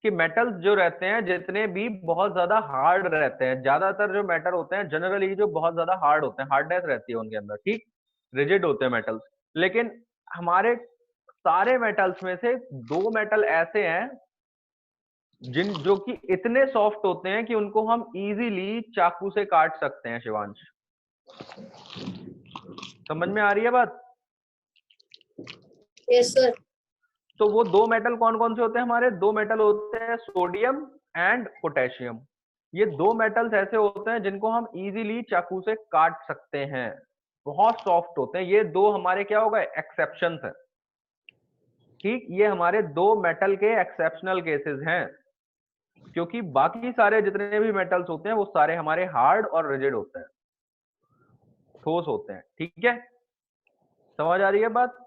कि मेटल्स जो रहते हैं जितने भी बहुत ज्यादा हार्ड रहते हैं। ज्यादातर जो मेटल होते हैं जनरली जो बहुत ज्यादा हार्ड होते हैं, हार्डनेस रहती है उनके अंदर। ठीक, रिजिड होते हैं मेटल्स। लेकिन हमारे सारे मेटल्स में से 2 मेटल ऐसे हैं जो कि इतने सॉफ्ट होते हैं कि उनको हम इजीली चाकू से काट सकते हैं। शिवांश, समझ में आ रही है बात? Yes sir. तो वो 2 मेटल कौन कौन से होते हैं हमारे? 2 मेटल होते हैं सोडियम एंड पोटेशियम। ये 2 मेटल्स ऐसे होते हैं जिनको हम इजीली चाकू से काट सकते हैं, बहुत सॉफ्ट होते हैं। ये 2 हमारे क्या होगा? एक्सेप्शंस हैं। ठीक, ये हमारे 2 मेटल के एक्सेप्शनल केसेस हैं, क्योंकि बाकी सारे जितने भी मेटल्स होते हैं वो सारे हमारे हार्ड और रिजिड होते हैं, ठोस होते हैं। ठीक है, समझ आ रही है बात?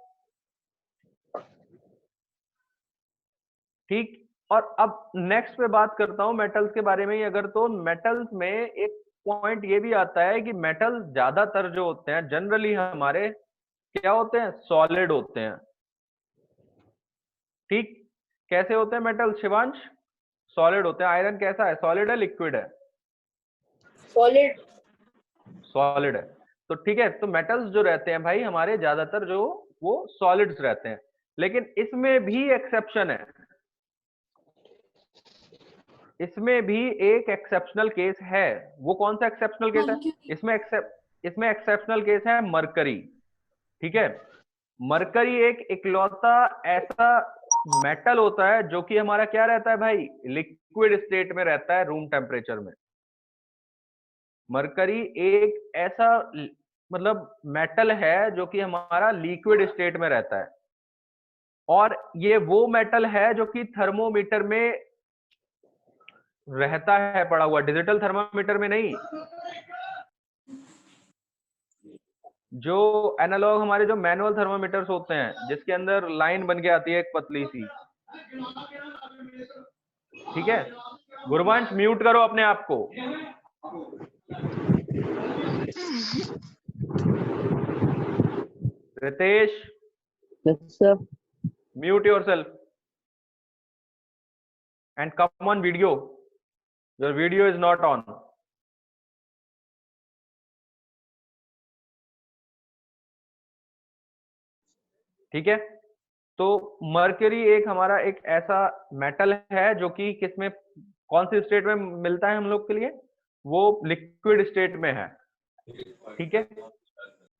ठीक, और अब नेक्स्ट पे बात करता हूं मेटल्स के बारे में ही। अगर तो मेटल्स में एक पॉइंट ये भी आता है कि मेटल्स ज्यादातर जो होते हैं जनरली हमारे क्या होते हैं? सॉलिड होते हैं। ठीक, कैसे होते हैं मेटल शिवांश? सॉलिड होते हैं। आयरन कैसा है? सॉलिड है, लिक्विड है? सॉलिड। सॉलिड है। तो ठीक है, तो मेटल्स जो रहते हैं भाई हमारे ज्यादातर जो वो सॉलिड्स रहते हैं। लेकिन इसमें भी एक्सेप्शन है, इसमें भी एक एक्सेप्शनल केस है। वो कौन सा एक्सेप्शनल केस है? इसमें एक्सेप्शनल केस है मरकरी। ठीक है, मरकरी एक इकलौता ऐसा मेटल होता है जो कि हमारा क्या रहता है भाई? लिक्विड स्टेट में रहता है, रूम टेम्परेचर में। मरकरी एक ऐसा मतलब मेटल है जो कि हमारा लिक्विड स्टेट में रहता है, और ये वो मेटल है जो कि थर्मोमीटर में रहता है पड़ा हुआ, डिजिटल थर्मामीटर में नहीं। जो एनालॉग हमारे जो मैनुअल थर्मोमीटर्स होते हैं जिसके अंदर लाइन बन के आती है एक पतली सी, ठीक है। गुरवंश म्यूट करो अपने आप को। Ritesh mute yourself and come on video. Your video is not on. ठीक है, तो मर्करी एक हमारा एक ऐसा मेटल है जो कि किसमें कौन सी स्टेट में मिलता है हम लोग के लिए, वो लिक्विड स्टेट में है, ठीक है।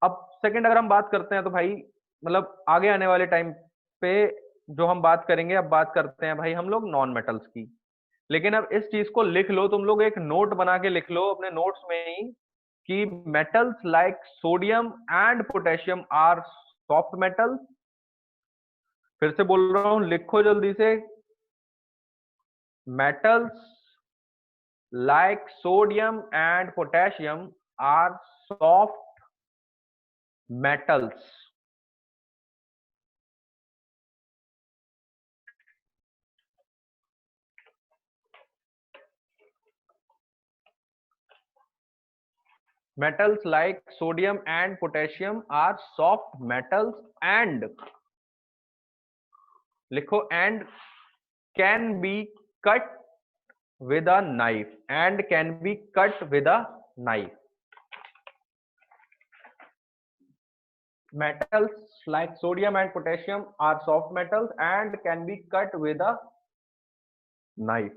अब सेकंड अगर हम बात करते हैं तो भाई मतलब आगे आने वाले टाइम पे जो हम बात करेंगे, अब बात करते हैं भाई हम लोग नॉन मेटल्स की। लेकिन अब इस चीज को लिख लो, तुम लोग एक नोट बना के लिख लो अपने नोट्स में ही कि metals like sodium and potassium are soft metals. फिर से बोल रहा हूं, लिखो जल्दी से। Metals like sodium and potassium are soft metals. Metals like sodium and potassium are soft metals and लिखो and can be cut with a knife and can be cut with a knife. Metals like sodium and potassium are soft metals and can be cut with a knife.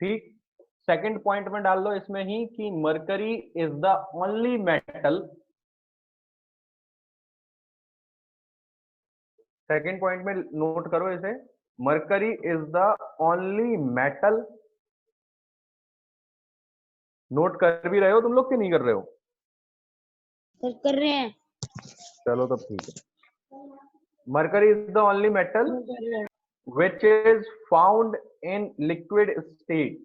ठीक, second point में डाल दो इसमें ही कि mercury is the only metal, second point में note करो इसे, mercury is the only metal. Note कर भी रहे हो तुम लोग कि नहीं कर रहे हो? कर रहे हैं। चलो तब ठीक है। Mercury is the only metal which is found in liquid state.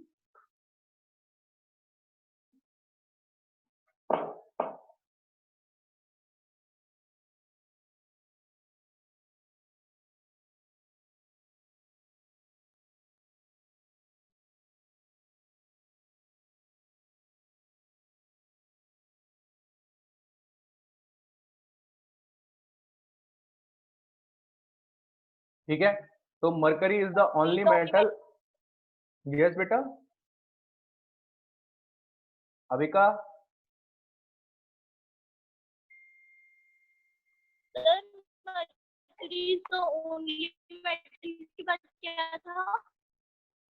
ठीक है, तो mercury is the only metal. Yes बेटा, Abhika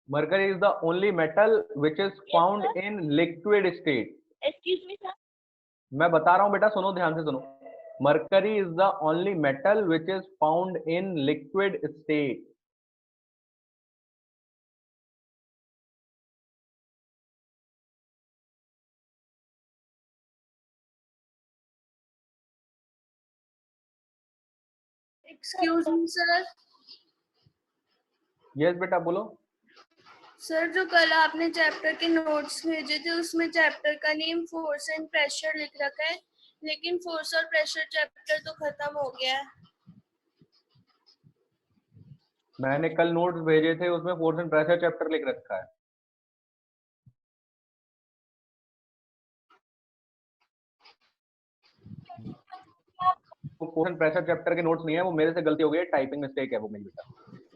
mercury is the only metal which is found in liquid state. Excuse me sir, मैं बता रहा हूं बेटा, सुनो ध्यान से सुनो। Mercury is the only metal which is found in liquid state. Excuse me sir. Yes बेटा बोलो। सर जो कल आपने चैप्टर के नोट्स भेजे थे उसमें चैप्टर का नेम फोर्स एंड प्रेशर लिख रखा है, लेकिन फोर्स और प्रेशर चैप्टर तो खत्म हो गया है। मैंने कल नोट्स भेजे थे उसमें फोर्स एंड प्रेशर चैप्टर लिख रखा है। वो फोर्स एंड प्रेशर चैप्टर के नोट्स नहीं है, वो मेरे से गलती हो गई है, टाइपिंग मिस्टेक है वो मेरी बेटा।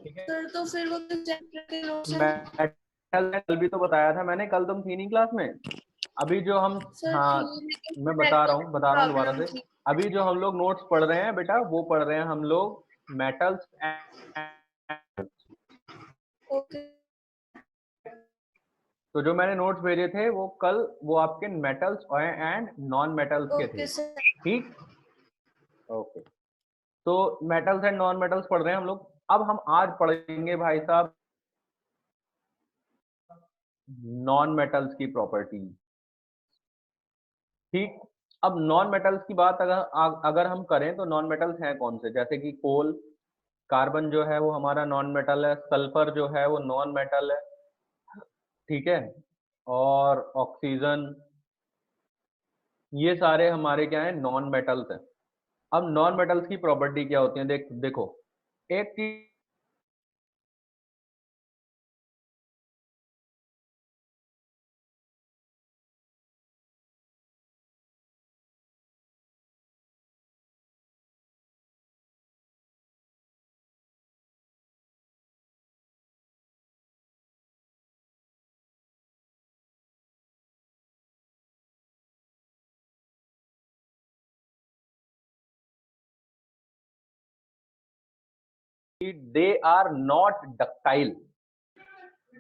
ठीक है सर तो फिर वो चैप्टर के नोट्स मैं कल भी तो बताया था मैंने, कल तुम थी नहीं क्लास में। अभी जो हम सर हाँ लेकिन मैं बता रहा हूँ दोबारा प्रॉब्लम से। थी। अभी जो हम लोग नोट्स पढ़ रहे हैं बेटा, वो पढ़ रहे हैं हम लोग मेटल्स ओके तो जो मैंने नोट्स भेजे थे वो कल वो आपके मेटल्स एंड नॉन मेटल्स के थे। Okay sir. ठीक, ओके। तो मेटल्स एंड नॉन मेटल्स पढ़ रहे हैं हम लोग। अब हम आज पढ़ेंगे भाई साहब नॉन मेटल्स की प्रॉपर्टी। ठीक, अब नॉन मेटल्स की बात अगर हम करें तो नॉन मेटल्स हैं कौन से, जैसे कि कोल, कार्बन जो है वो हमारा नॉन मेटल है, सल्फर जो है वो नॉन मेटल है, ठीक है, और ऑक्सीजन, ये सारे हमारे क्या है, नॉन मेटल्स हैं। अब नॉन मेटल्स की प्रॉपर्टी क्या होती है, देखो एक चीज दे आर नॉट डक्टाइल,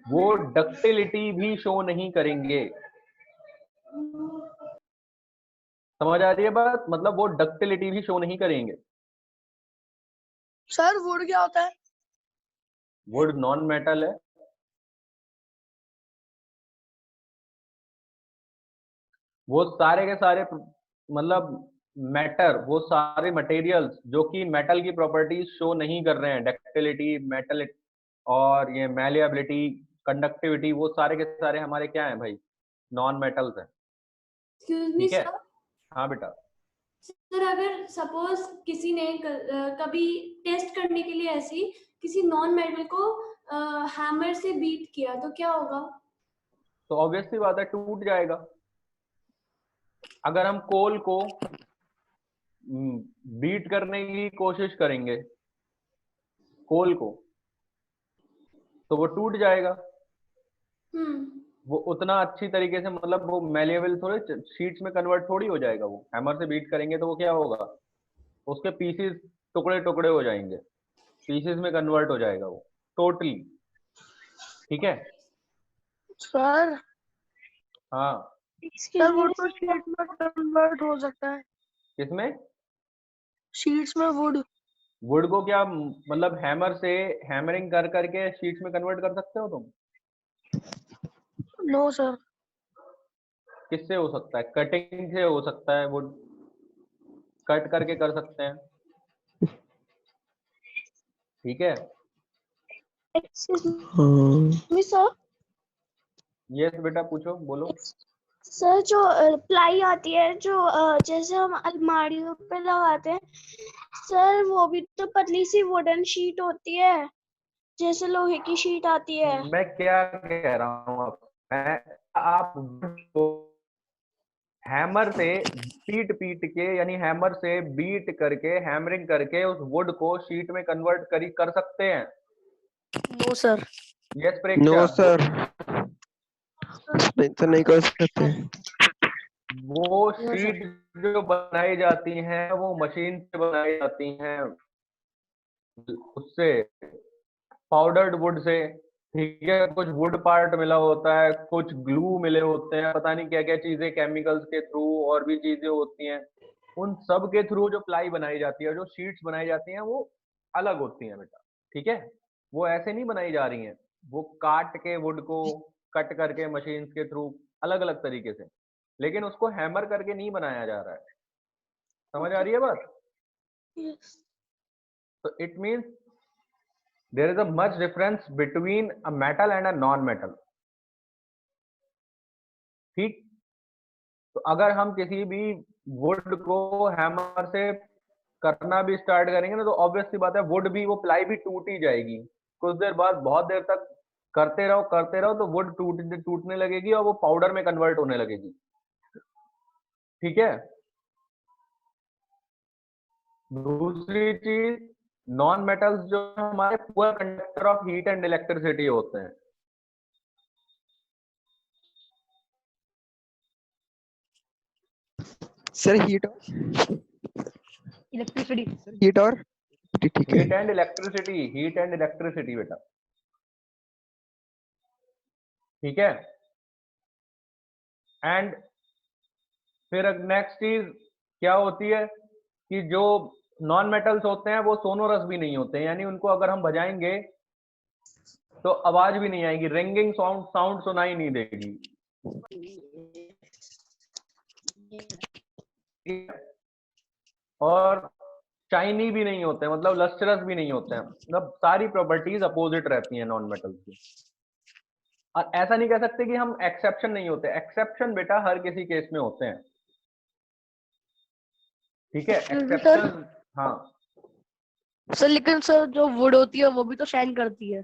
वो डक्टिलिटी भी शो नहीं करेंगे। समझ आ रही है बात, मतलब वो डक्टिलिटी भी शो नहीं करेंगे। सर वुड क्या होता है? वुड नॉन मेटल है। वो सारे के सारे मतलब मैटर, वो सारे मटेरियल्स जो कि मेटल की प्रॉपर्टीज शो नहीं कर रहे हैं, डक्टिलिटी, मेटल और ये मैलिएबिलिटी, कंडक्टिविटी, वो सारे के सारे हमारे क्या हैं भाई, नॉन मेटल्स हैं। एक्सक्यूज मी ठीक है, सर। हाँ बेटा। सर अगर सपोज किसी ने कभी टेस्ट करने के लिए ऐसी किसी नॉन मेटल को हैमर से बीट किया तो क्या होगा? तो ऑब्वियस सी बात है, टूट जाएगा। अगर हम कोल को बीट करने की कोशिश करेंगे, कोल को, तो वो टूट जाएगा। वो उतना अच्छी तरीके से, मतलब वो मेलेबल थोड़े शीट्स में कन्वर्ट थोड़ी हो जाएगा। वो हैमर से बीट करेंगे तो वो क्या होगा, उसके पीसेस टुकड़े टुकड़े हो जाएंगे, पीसेस में कन्वर्ट हो जाएगा वो टोटली। ठीक है सर हाँ, सर वुड तो शीट में कन्वर्ट हो सकता है। किसमें? शीट्स में वुड। वुड को क्या मतलब हैमर से हैमरिंग कर करके शीट्स में कन्वर्ट कर सकते हो तुम? No sir. किससे हो सकता है? कटिंग से हो सकता है, वुड कट करके कर सकते हैं। ठीक है मी सर, यस बेटा, पूछो, बोलो। सर जो प्लाई आती है जो जैसे हम अलमारियों पे लगाते हैं, सर वो भी तो पतली सी वुडन शीट होती है, जैसे लोहे की शीट आती है। मैं क्या कह रहा हूँ अब, मैं आप हैमर से पीट पीट के, यानी हैमर से बीट करके, हैमरिंग करके उस वुड को शीट में कन्वर्ट कर सकते हैं। No sir. Yes no Preksha, sir, तो नहीं कर सकते। वो शीट जो बनाई जाती हैं वो मशीन से बनाई जाती हैं, उससे पाउडर्ड वुड से। ठीक है, कुछ वुड पार्ट मिला होता है, कुछ ग्लू मिले होते हैं, पता नहीं क्या क्या चीजें केमिकल्स के थ्रू और भी चीजें होती हैं। उन सब के थ्रू जो प्लाई बनाई जाती है, जो शीट्स बनाई जाती हैं, वो अलग होती हैं बेटा। ठीक है, वो ऐसे नहीं बनाई जा रही हैं, वो काट के वुड को कट करके मशीन के थ्रू अलग अलग तरीके से, लेकिन उसको हैमर करके नहीं बनाया जा रहा है। समझ आ रही है बात? Yes. तो it means there is a much difference between a metal and a non metal। ठीक, तो अगर हम किसी भी वुड को हैमर से करना भी स्टार्ट करेंगे ना, तो ऑब्वियस सी बात है वुड भी, वो प्लाई भी टूट ही जाएगी। कुछ देर बाद, बहुत देर तक करते रहो तो वुड टूटने लगेगी और वो पाउडर में कन्वर्ट होने लगेगी। ठीक है, दूसरी चीज, नॉन मेटल्स जो हमारे poor conductor of heat and electricity होते हैं। सर हीट और इलेक्ट्रिसिटी। हीट और ठीक है। Heat and electricity, heat and electricity बेटा। ठीक है, एंड फिर नेक्स्ट चीज क्या होती है कि जो नॉन मेटल्स होते हैं वो सोनोरस भी नहीं होते हैं, यानी उनको अगर हम बजाएंगे तो आवाज भी नहीं आएगी, रिंगिंग साउंड सुनाई नहीं देगी। और शाइनी भी नहीं होते हैं, मतलब लस्ट्रस भी नहीं होते हैं, मतलब सारी प्रॉपर्टीज अपोजिट रहती हैं नॉन मेटल्स की। और ऐसा नहीं कह सकते कि हम एक्सेप्शन नहीं होते, एक्सेप्शन बेटा हर किसी केस में होते हैं। ठीक है, सर एक्सेप्शन। हाँ सर लेकिन सर जो वुड होती है वो भी तो शाइन करती है।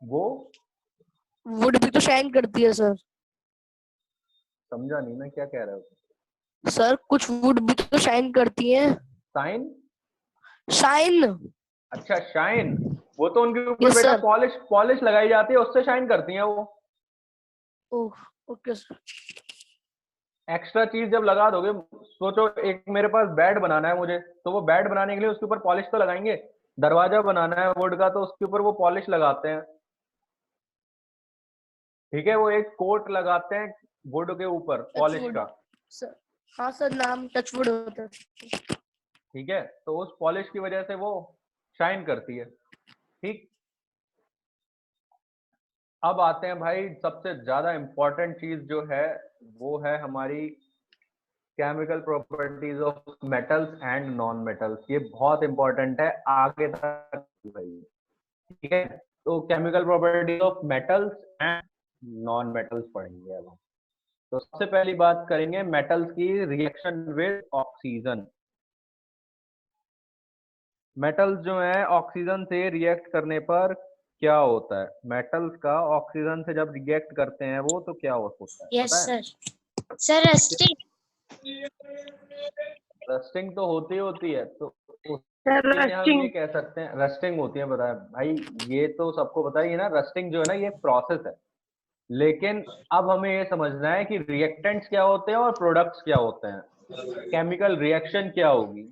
वो वुड भी तो शाइन करती है सर। समझा नहीं मैं क्या कह रहा हूँ। सर कुछ वुड भी तो शाइन करती है। Sign, shine. अच्छा शाइन, वो तो उनके ऊपर यस बेटा सर। पॉलिश पॉलिश लगाई जाती है, उससे शाइन करती हैं वो। Oh okay sir. एक्स्ट्रा चीज जब लगा दोगे, सोचो एक मेरे पास बेड बनाना है मुझे, तो वो बेड बनाने के लिए उसके ऊपर पॉलिश तो लगाएंगे। दरवाजा बनाना है वुड का, तो उसके ऊपर वो पॉलिश लगाते हैं। ठीक है, वो एक कोट लगाते हैं वुड के ऊपर पॉलिश टचवुड का। सर। हाँ सर नाम टचवुड होता है। ठीक है, तो उस पॉलिश की वजह से वो शाइन करती है। ठीक, अब आते हैं भाई सबसे ज्यादा इंपॉर्टेंट चीज जो है, वो है हमारी chemical properties of metals and non metals. ये बहुत इंपॉर्टेंट है आगे तक भाई। ठीक है, तो chemical properties of metals and non metals पढ़ेंगे अब हम। तो सबसे पहली बात करेंगे मेटल्स की, रिएक्शन विद ऑक्सीजन। मेटल्स जो है ऑक्सीजन से रिएक्ट करने पर क्या होता है? मेटल्स का ऑक्सीजन से जब रिएक्ट करते हैं वो, तो क्या होता है यस पता है? Sir rusting. रस्टिंग तो होती है, तो सर उसके लिए हम ये रस्टिंग। कह सकते हैं रस्टिंग होती है। बताया भाई, ये तो सबको पता ही है ना, रस्टिंग जो है ना ये प्रोसेस है। लेकिन अब हमें ये समझना है कि रिएक्टेंट्स क्या होते हैं और प्रोडक्ट्स क्या होते हैं, केमिकल रिएक्शन क्या होगी।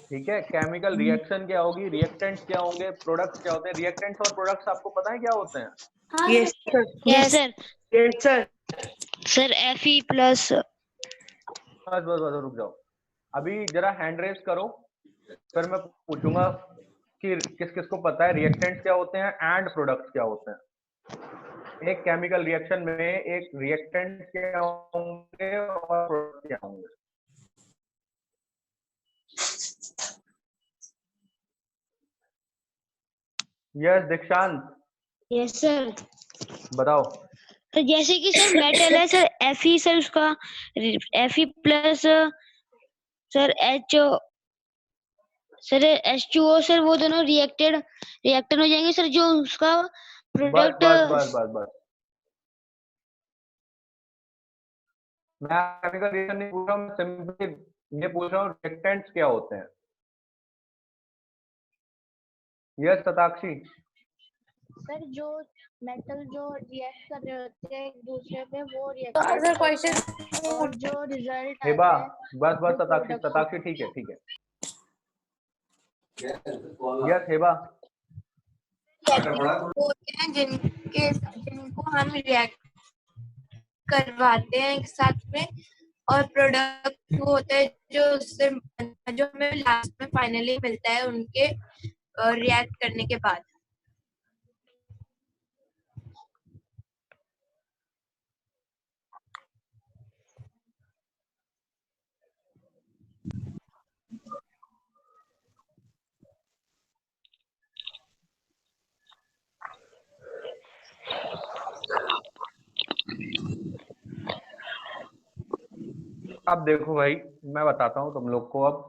ठीक है, केमिकल रिएक्शन क्या होगी, रिएक्टेंट्स क्या होंगे, प्रोडक्ट्स क्या होते हैं। रिएक्टेंट्स और प्रोडक्ट्स आपको पता है क्या होते हैं? हाँ yes sir. Sir. Yes sir. Yes sir. Sir Fe plus. बस बस बस रुक जाओ, अभी जरा हैंड रेस करो, फिर मैं पूछूंगा कि किस किस को पता है रिएक्टेंट्स क्या होते हैं एंड प्रोडक्ट्स क्या होते हैं। एक केमिकल रिएक्शन में एक रिएक्टेंट्स क्या होंगे और प्रोडक्ट्स क्या होंगे। यस दीक्षांत, यस सर। बताओ। तो जैसे कि सर मेटल है सर Fe सर उसका Fe plus sir H sir H2O sir, वो दोनों रिएक्टर हो जाएंगे सर, जो उसका बस प्रोडक्ट। बस बस बस बस, मैं केमिकल रिएक्शन नहीं पूछ रहा हूँ, मैं सिंपली ये पूछ रहा हूँ रिएक्टेंट्स क्या होते हैं। यस शताक्षी। सर जो मेटल जो रिएक्ट कर रहे होते हैं एक दूसरे पे, वो सर क्वेश्चन रिएक्ट और जो रिजल्ट हेबा, आता है बस बस वो शताक्षी प्रोडक्ट शताक्षी, ठीक है ठीक है। यस हेबा। होते हैं जिनको हम रिएक्ट करवाते हैं एक साथ में, और प्रोडक्ट वो होते हैं जो उससे जो हमें लास्ट में फाइनली मिलता है उनके रिएक्ट करने के बाद। अब देखो भाई, मैं बताता हूँ तुम लोग को अब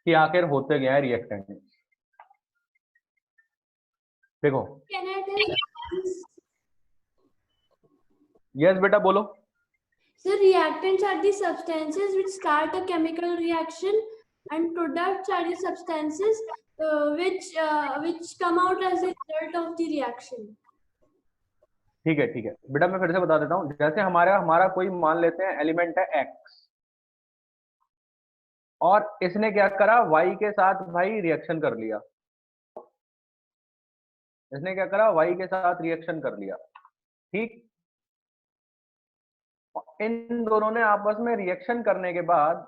कि आखिर होते क्या है रिएक्टेंट। देखो, Can I tell? यस बेटा बोलो। So reactants are the substances which start a chemical reaction, and products are the substances which come out as a result of the reaction. ठीक है बेटा, मैं फिर से बता देता हूँ। जैसे हमारा कोई मान लेते हैं एलिमेंट है एक्स, और इसने क्या करा, वाई के साथ भाई रिएक्शन कर लिया। इसने क्या करा, वाई के साथ रिएक्शन कर लिया। ठीक, इन दोनों ने आपस में रिएक्शन करने के बाद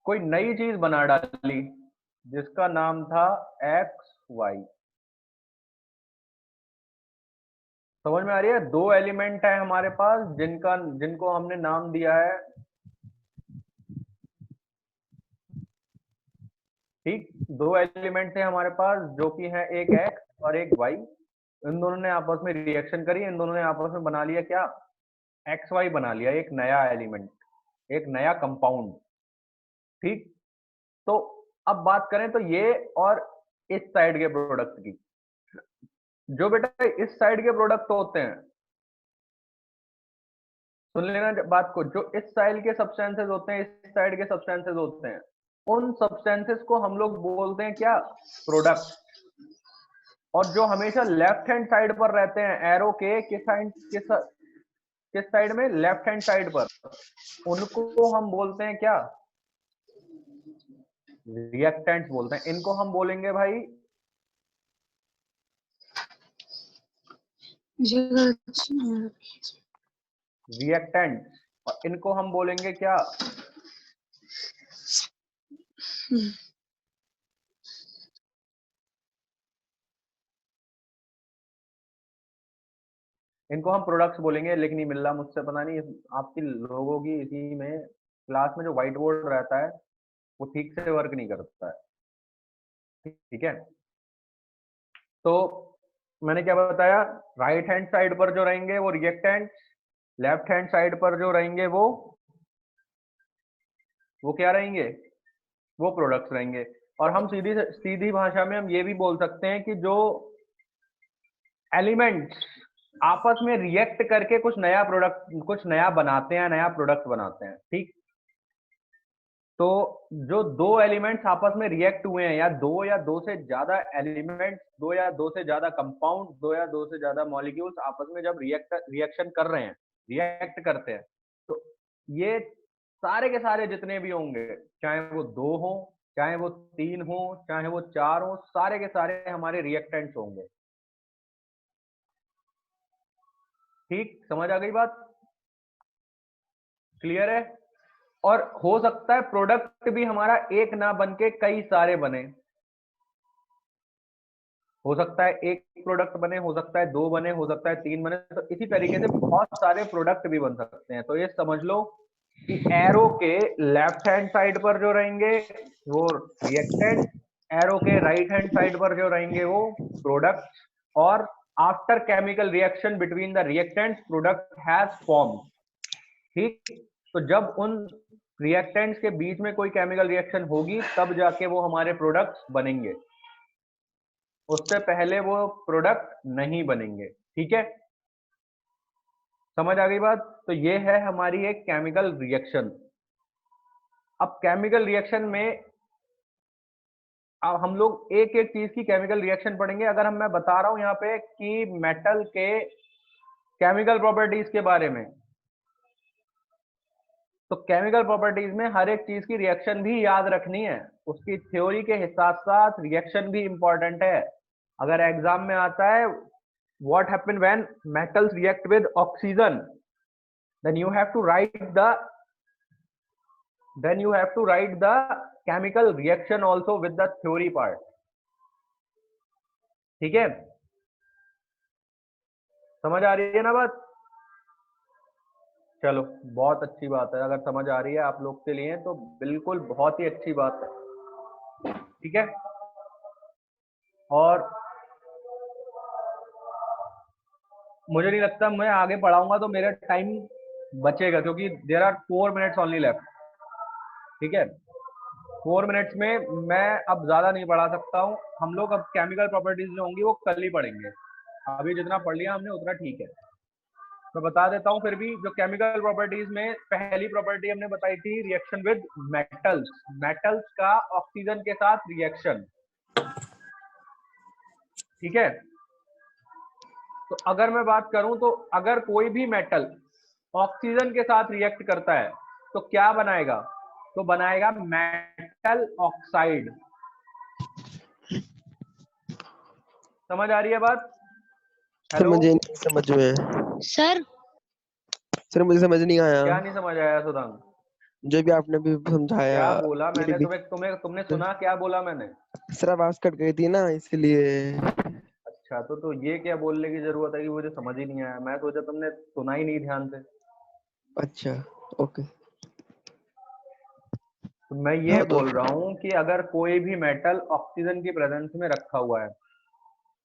कोई नई चीज बना डाली जिसका नाम था एक्स वाई। समझ में आ रही है? दो एलिमेंट है हमारे पास जिनको हमने नाम दिया है ठीक, दो एलिमेंट थे हमारे पास जो कि है एक x और एक y। इन दोनों ने आपस में रिएक्शन करी, इन दोनों ने आपस में बना लिया क्या, XY बना लिया, एक नया एलिमेंट, एक नया कंपाउंड। ठीक, तो अब बात करें तो ये और इस साइड के प्रोडक्ट की, जो बेटा इस साइड के प्रोडक्ट होते हैं, सुन लेना बात को, जो इस साइड के सब्सटेंसेस होते हैं, इस साइड के सब्सटेंसेस होते हैं, उन सब्सटेंसेस को हम लोग बोलते हैं क्या, प्रोडक्ट। और जो हमेशा लेफ्ट हैंड साइड पर रहते हैं, एरो के किस साइड में, लेफ्ट हैंड साइड पर, उनको हम बोलते हैं क्या, रिएक्टेंट्स बोलते हैं। इनको हम बोलेंगे भाई रिएक्टेंट, और इनको हम बोलेंगे क्या, इनको हम प्रोडक्ट्स बोलेंगे। लेकिन नहीं मिल रहा मुझसे, पता नहीं आपकी लोगों की इसी में क्लास में जो व्हाइट बोर्ड रहता है वो ठीक से वर्क नहीं करता है। ठीक है, तो मैंने क्या बताया, राइट हैंड साइड पर जो रहेंगे वो रिएक्टेंट, लेफ्ट हैंड साइड पर जो रहेंगे वो क्या रहेंगे, वो प्रोडक्ट्स रहेंगे। और हम सीधी भाषा में हम ये भी बोल सकते हैं कि जो एलिमेंट्स आपस में रिएक्ट करके कुछ नया बनाते हैं, नया प्रोडक्ट बनाते हैं। ठीक, तो जो दो एलिमेंट्स आपस में रिएक्ट हुए हैं, या दो से ज्यादा एलिमेंट्स, दो या दो से ज्यादा कंपाउंड, दो या दो से ज्यादा मॉलिक्यूल्स आपस में जब रिएक्शन कर रहे हैं, रिएक्ट करते हैं, तो ये सारे के सारे जितने भी होंगे, चाहे वो दो हो, चाहे वो तीन हो, चाहे वो चार हो, सारे के सारे हमारे रिएक्टेंट्स होंगे। ठीक, समझ आ गई बात, क्लियर है। और हो सकता है प्रोडक्ट भी हमारा एक ना बन के कई सारे बने, हो सकता है एक प्रोडक्ट बने, हो सकता है दो बने, हो सकता है तीन बने, तो इसी तरीके से बहुत सारे प्रोडक्ट भी बन सकते हैं। तो ये समझ लो कि एरो के लेफ्ट हैंड साइड पर जो रहेंगे वो रिएक्टेंट, एरो के राइट हैंड साइड पर जो रहेंगे वो प्रोडक्ट, और after chemical reaction between the reactants product has form. ठीक, तो जब उन रिएक्टेंट्स के बीच में कोई केमिकल रिएक्शन होगी तब जाके वो हमारे प्रोडक्ट्स बनेंगे, उससे पहले वो प्रोडक्ट नहीं बनेंगे। ठीक है, समझ आ गई बात। तो ये है हमारी एक केमिकल रिएक्शन। अब केमिकल रिएक्शन में अब हम लोग एक एक चीज की केमिकल रिएक्शन पढ़ेंगे। अगर मैं बता रहा हूं यहाँ पे कि मेटल के केमिकल प्रॉपर्टीज के बारे में, तो केमिकल प्रॉपर्टीज में हर एक चीज की रिएक्शन भी याद रखनी है, उसकी थ्योरी के साथ साथ रिएक्शन भी इंपॉर्टेंट है। अगर एग्जाम में आता है what happen when metals react with oxygen, then you have to write the chemical reaction also with the theory part. ठीक है, समझ आ रही है ना बात। चलो बहुत अच्छी बात है, अगर समझ आ रही है आप लोग के लिए तो बिल्कुल बहुत ही अच्छी बात है। ठीक है, और मुझे नहीं लगता मैं आगे पढ़ाऊंगा तो मेरा टाइम बचेगा, क्योंकि there are 4 minutes only left. ठीक है, 4 मिनट्स में मैं अब ज्यादा नहीं पढ़ा सकता हूँ। हम लोग अब केमिकल प्रॉपर्टीज जो होंगी वो कल ही पढ़ेंगे, अभी जितना पढ़ लिया हमने उतना ठीक है। मैं बता देता हूँ फिर भी, जो केमिकल प्रॉपर्टीज में पहली प्रॉपर्टी हमने बताई थी रिएक्शन विद मेटल्स, मेटल्स का ऑक्सीजन के साथ रिएक्शन। ठीक है, तो अगर मैं बात करूं तो अगर कोई भी मेटल ऑक्सीजन के साथ रिएक्ट करता है तो क्या बनाएगा, तो बनाएगा मेटल ऑक्साइड। समझ आ रही है बात। हेलो समझ में सर मुझे समझ नहीं आया। क्या नहीं समझ आया सुधांग? जो भी आपने भी समझाया, क्या बोला मैंने तुमने सुना क्या बोला मैंने? सर आवाज कट गई थी ना इसलिए। अच्छा, तो ये क्या बोलने की जरूरत है कि मुझे समझ ही नहीं आया? मैं सोचा तुमने सुना ही नहीं ध्यान से। अच्छा ओके। तो मैं ये बोल रहा हूँ कि अगर कोई भी मेटल ऑक्सीजन की प्रेजेंस में रखा हुआ है,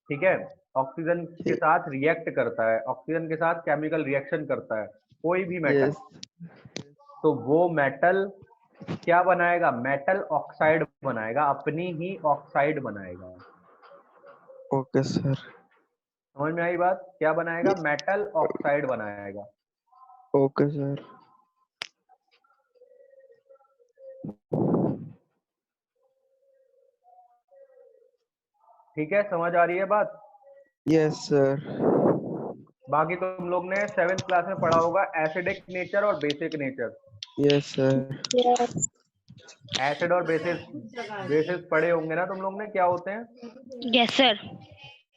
ठीक है, ऑक्सीजन के साथ रिएक्ट करता है, ऑक्सीजन के साथ केमिकल रिएक्शन करता है, कोई भी मेटल, तो वो मेटल क्या बनाएगा? मेटल ऑक्साइड बनाएगा, अपनी ही ऑक्साइड बनाएगा। Okay sir. समझ में आई बात? क्या बनाएगा? मेटल ऑक्साइड बनाएगा। Okay sir. ठीक है, समझ आ रही है बात? Yes sir. बाकी तो तुम लोग ने 7th क्लास में पढ़ा होगा एसिडिक नेचर और basic nature. Yes sir. Acid और बेसिस पढ़े होंगे ना तुम लोग ने, क्या होते हैं? Yes sir.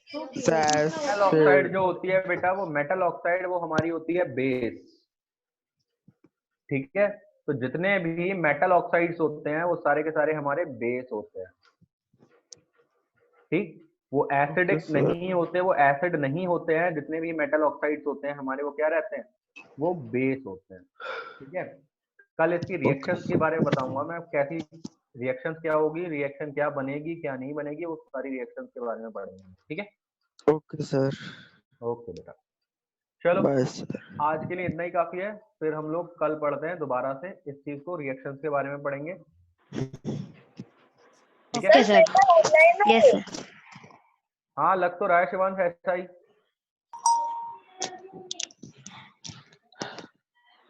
मेटल ऑक्साइड जो होती है बेटा, वो मेटल ऑक्साइड वो हमारी होती है बेस। ठीक है, तो जितने भी मेटल ऑक्साइड्स होते हैं वो सारे के सारे हमारे बेस होते हैं। ठीक, वो एसिडिक नहीं होते, वो एसिड नहीं होते हैं। जितने भी मेटल ऑक्साइड्स होते हैं हमारे, वो क्या रहते हैं? वो बेस होते हैं। ठीक है, कल इसकी रिएक्शंस के बारे में बताऊंगा मैं, कैसी रिएक्शंस क्या होगी, रिएक्शन क्या बनेगी क्या नहीं बनेगी, वो सारी रिएक्शंस के बारे में पढ़ेंगे। ठीक है, ओके सर। ओके बेटा, चलो बाय सर। आज के लिए इतना ही काफी है। फिर हम लोग कल पढ़ते हैं दोबारा से इस चीज को, रिएक्शंस के बारे में पढ़ेंगे। ठीक है सर। Yes sir. हाँ, लग तो रहा है शिवांश ऐसा ही।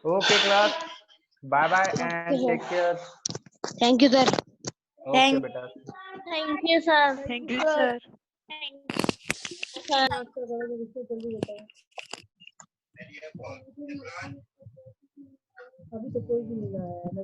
Okay class, bye bye and take care. Thank you sir. Okay बेटा। Thank you sir. Thank you sir. अभी तो कोई भी नहीं आया है।